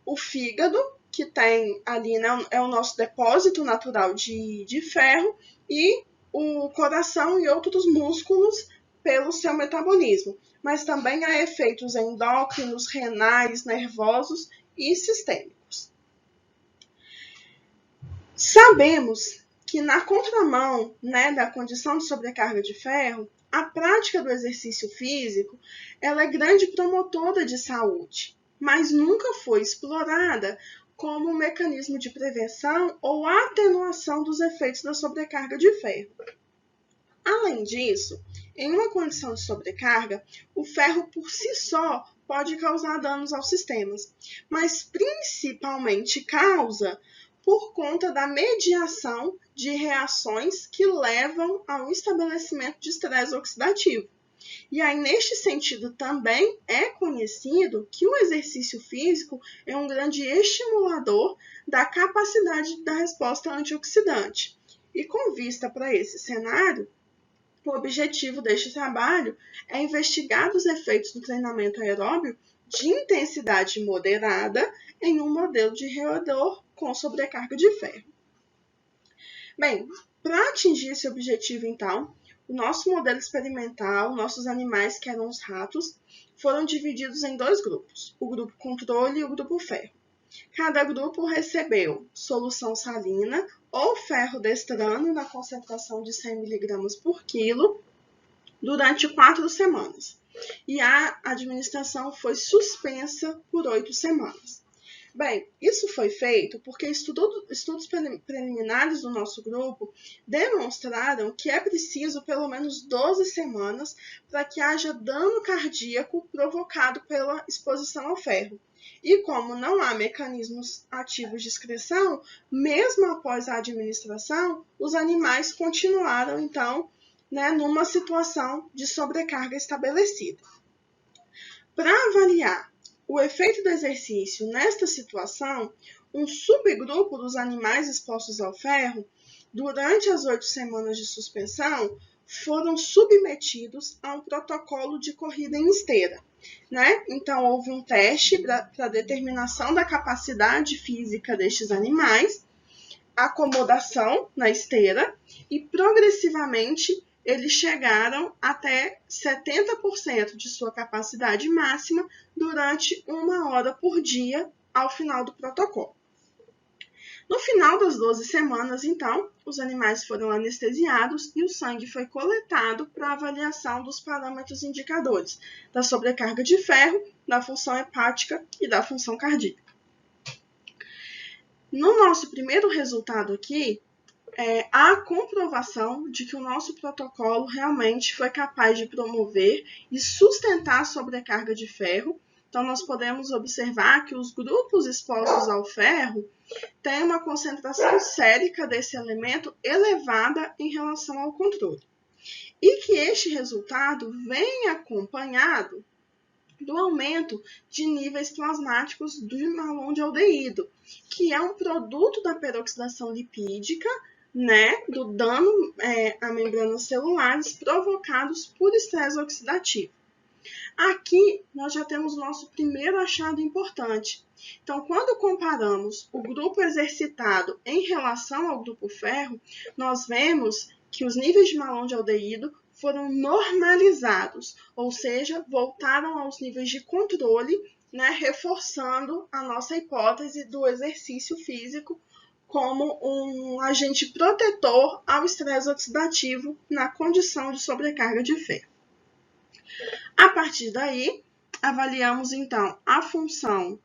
O fígado, que tem ali, né, é o nosso depósito natural de ferro, e o coração e outros músculos pelo seu metabolismo, mas também há efeitos endócrinos, renais, nervosos e sistêmicos. Sabemos que na contramão, né, da condição de sobrecarga de ferro, a prática do exercício físico ela é grande promotora de saúde, mas nunca foi explorada como um mecanismo de prevenção ou atenuação dos efeitos da sobrecarga de ferro. Além disso, em uma condição de sobrecarga, o ferro por si só pode causar danos aos sistemas, mas principalmente causa por conta da mediação de reações que levam ao estabelecimento de estresse oxidativo. E aí, neste sentido, também é conhecido que o exercício físico é um grande estimulador da capacidade da resposta antioxidante. E com vista para esse cenário, O objetivo deste trabalho é investigar os efeitos do treinamento aeróbio de intensidade moderada em um modelo de roedor com sobrecarga de ferro. Bem, para atingir esse objetivo, então, o nosso modelo experimental, nossos animais, que eram os ratos, foram divididos em 2 grupos, o grupo controle e o grupo ferro. Cada grupo recebeu solução salina ou ferro destrano na concentração de 100 mg por quilo durante 4 semanas. E a administração foi suspensa por 8 semanas. Bem, isso foi feito porque estudos preliminares do nosso grupo demonstraram que é preciso pelo menos 12 semanas para que haja dano cardíaco provocado pela exposição ao ferro. E como não há mecanismos ativos de excreção, mesmo após a administração, os animais continuaram, então, numa situação de sobrecarga estabelecida. Para avaliar o efeito do exercício nesta situação, um subgrupo dos animais expostos ao ferro, durante as 8 semanas de suspensão, foram submetidos a um protocolo de corrida em esteira. Então, houve um teste para determinação da capacidade física destes animais, acomodação na esteira e, progressivamente, eles chegaram até 70% de sua capacidade máxima durante 1 hora por dia ao final do protocolo. No final das 12 semanas, então, os animais foram anestesiados e o sangue foi coletado para avaliação dos parâmetros indicadores da sobrecarga de ferro, da função hepática e da função cardíaca. No nosso primeiro resultado aqui, há a comprovação de que o nosso protocolo realmente foi capaz de promover e sustentar a sobrecarga de ferro. Então, nós podemos observar que os grupos expostos ao ferro têm uma concentração sérica desse elemento elevada em relação ao controle. E que este resultado vem acompanhado do aumento de níveis plasmáticos do malondialdeído, que é um produto da peroxidação lipídica, do dano a membranas celulares provocados por estresse oxidativo. Aqui, nós já temos o nosso primeiro achado importante. Então, quando comparamos o grupo exercitado em relação ao grupo ferro, nós vemos que os níveis de malondialdeído foram normalizados, ou seja, voltaram aos níveis de controle, reforçando a nossa hipótese do exercício físico como um agente protetor ao estresse oxidativo na condição de sobrecarga de ferro. A partir daí, avaliamos então a função,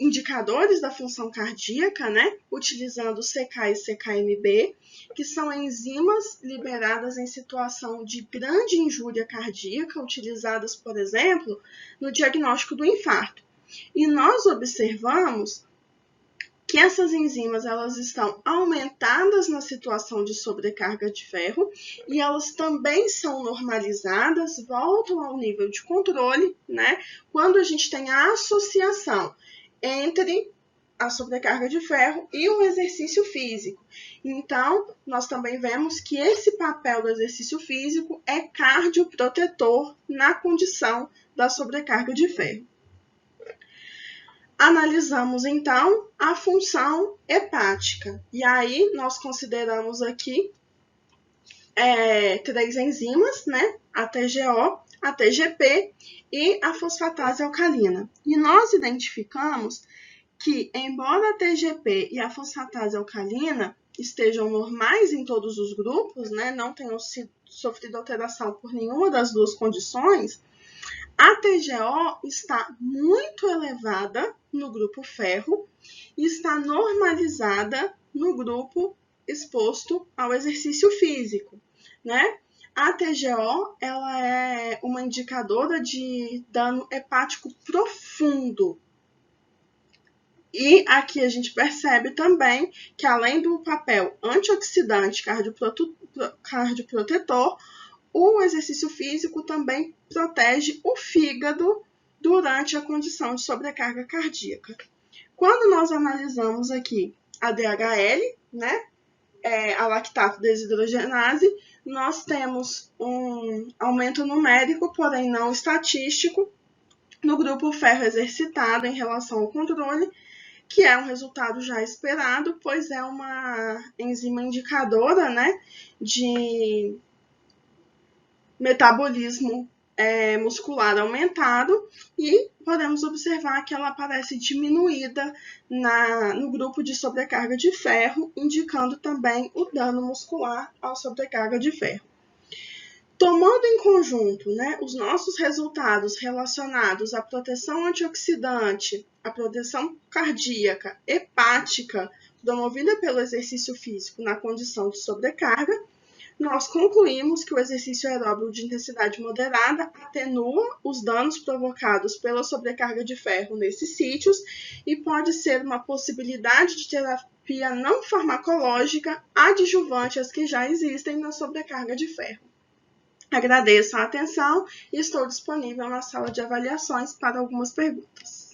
indicadores da função cardíaca, utilizando CK e CKMB, que são enzimas liberadas em situação de grande injúria cardíaca, utilizadas, por exemplo, no diagnóstico do infarto. E nós observamos que essas enzimas elas estão aumentadas na situação de sobrecarga de ferro e elas também são normalizadas, voltam ao nível de controle, quando a gente tem a associação entre a sobrecarga de ferro e o exercício físico. Então, nós também vemos que esse papel do exercício físico é cardioprotetor na condição da sobrecarga de ferro. Analisamos, então, a função hepática. E aí, nós consideramos aqui 3 enzimas, a TGO, a TGP e a fosfatase alcalina. E nós identificamos que, embora a TGP e a fosfatase alcalina estejam normais em todos os grupos, não tenham sofrido alteração por nenhuma das 2 condições, a TGO está muito elevada no grupo ferro e está normalizada no grupo exposto ao exercício físico, A TGO ela é uma indicadora de dano hepático profundo. E aqui a gente percebe também que, além do papel antioxidante cardioprotetor, o exercício físico também protege o fígado durante a condição de sobrecarga cardíaca. Quando nós analisamos aqui a DHL, a lactato desidrogenase, nós temos um aumento numérico, porém não estatístico, no grupo ferro exercitado em relação ao controle, que é um resultado já esperado, pois é uma enzima indicadora, né, de metabolismo muscular aumentado, e podemos observar que ela aparece diminuída no grupo de sobrecarga de ferro, indicando também o dano muscular ao sobrecarga de ferro. Tomando em conjunto, né, os nossos resultados relacionados à proteção antioxidante, à proteção cardíaca, hepática, promovida pelo exercício físico na condição de sobrecarga, nós concluímos que o exercício aeróbico de intensidade moderada atenua os danos provocados pela sobrecarga de ferro nesses sítios e pode ser uma possibilidade de terapia não farmacológica adjuvante às que já existem na sobrecarga de ferro. Agradeço a atenção e estou disponível na sala de avaliações para algumas perguntas.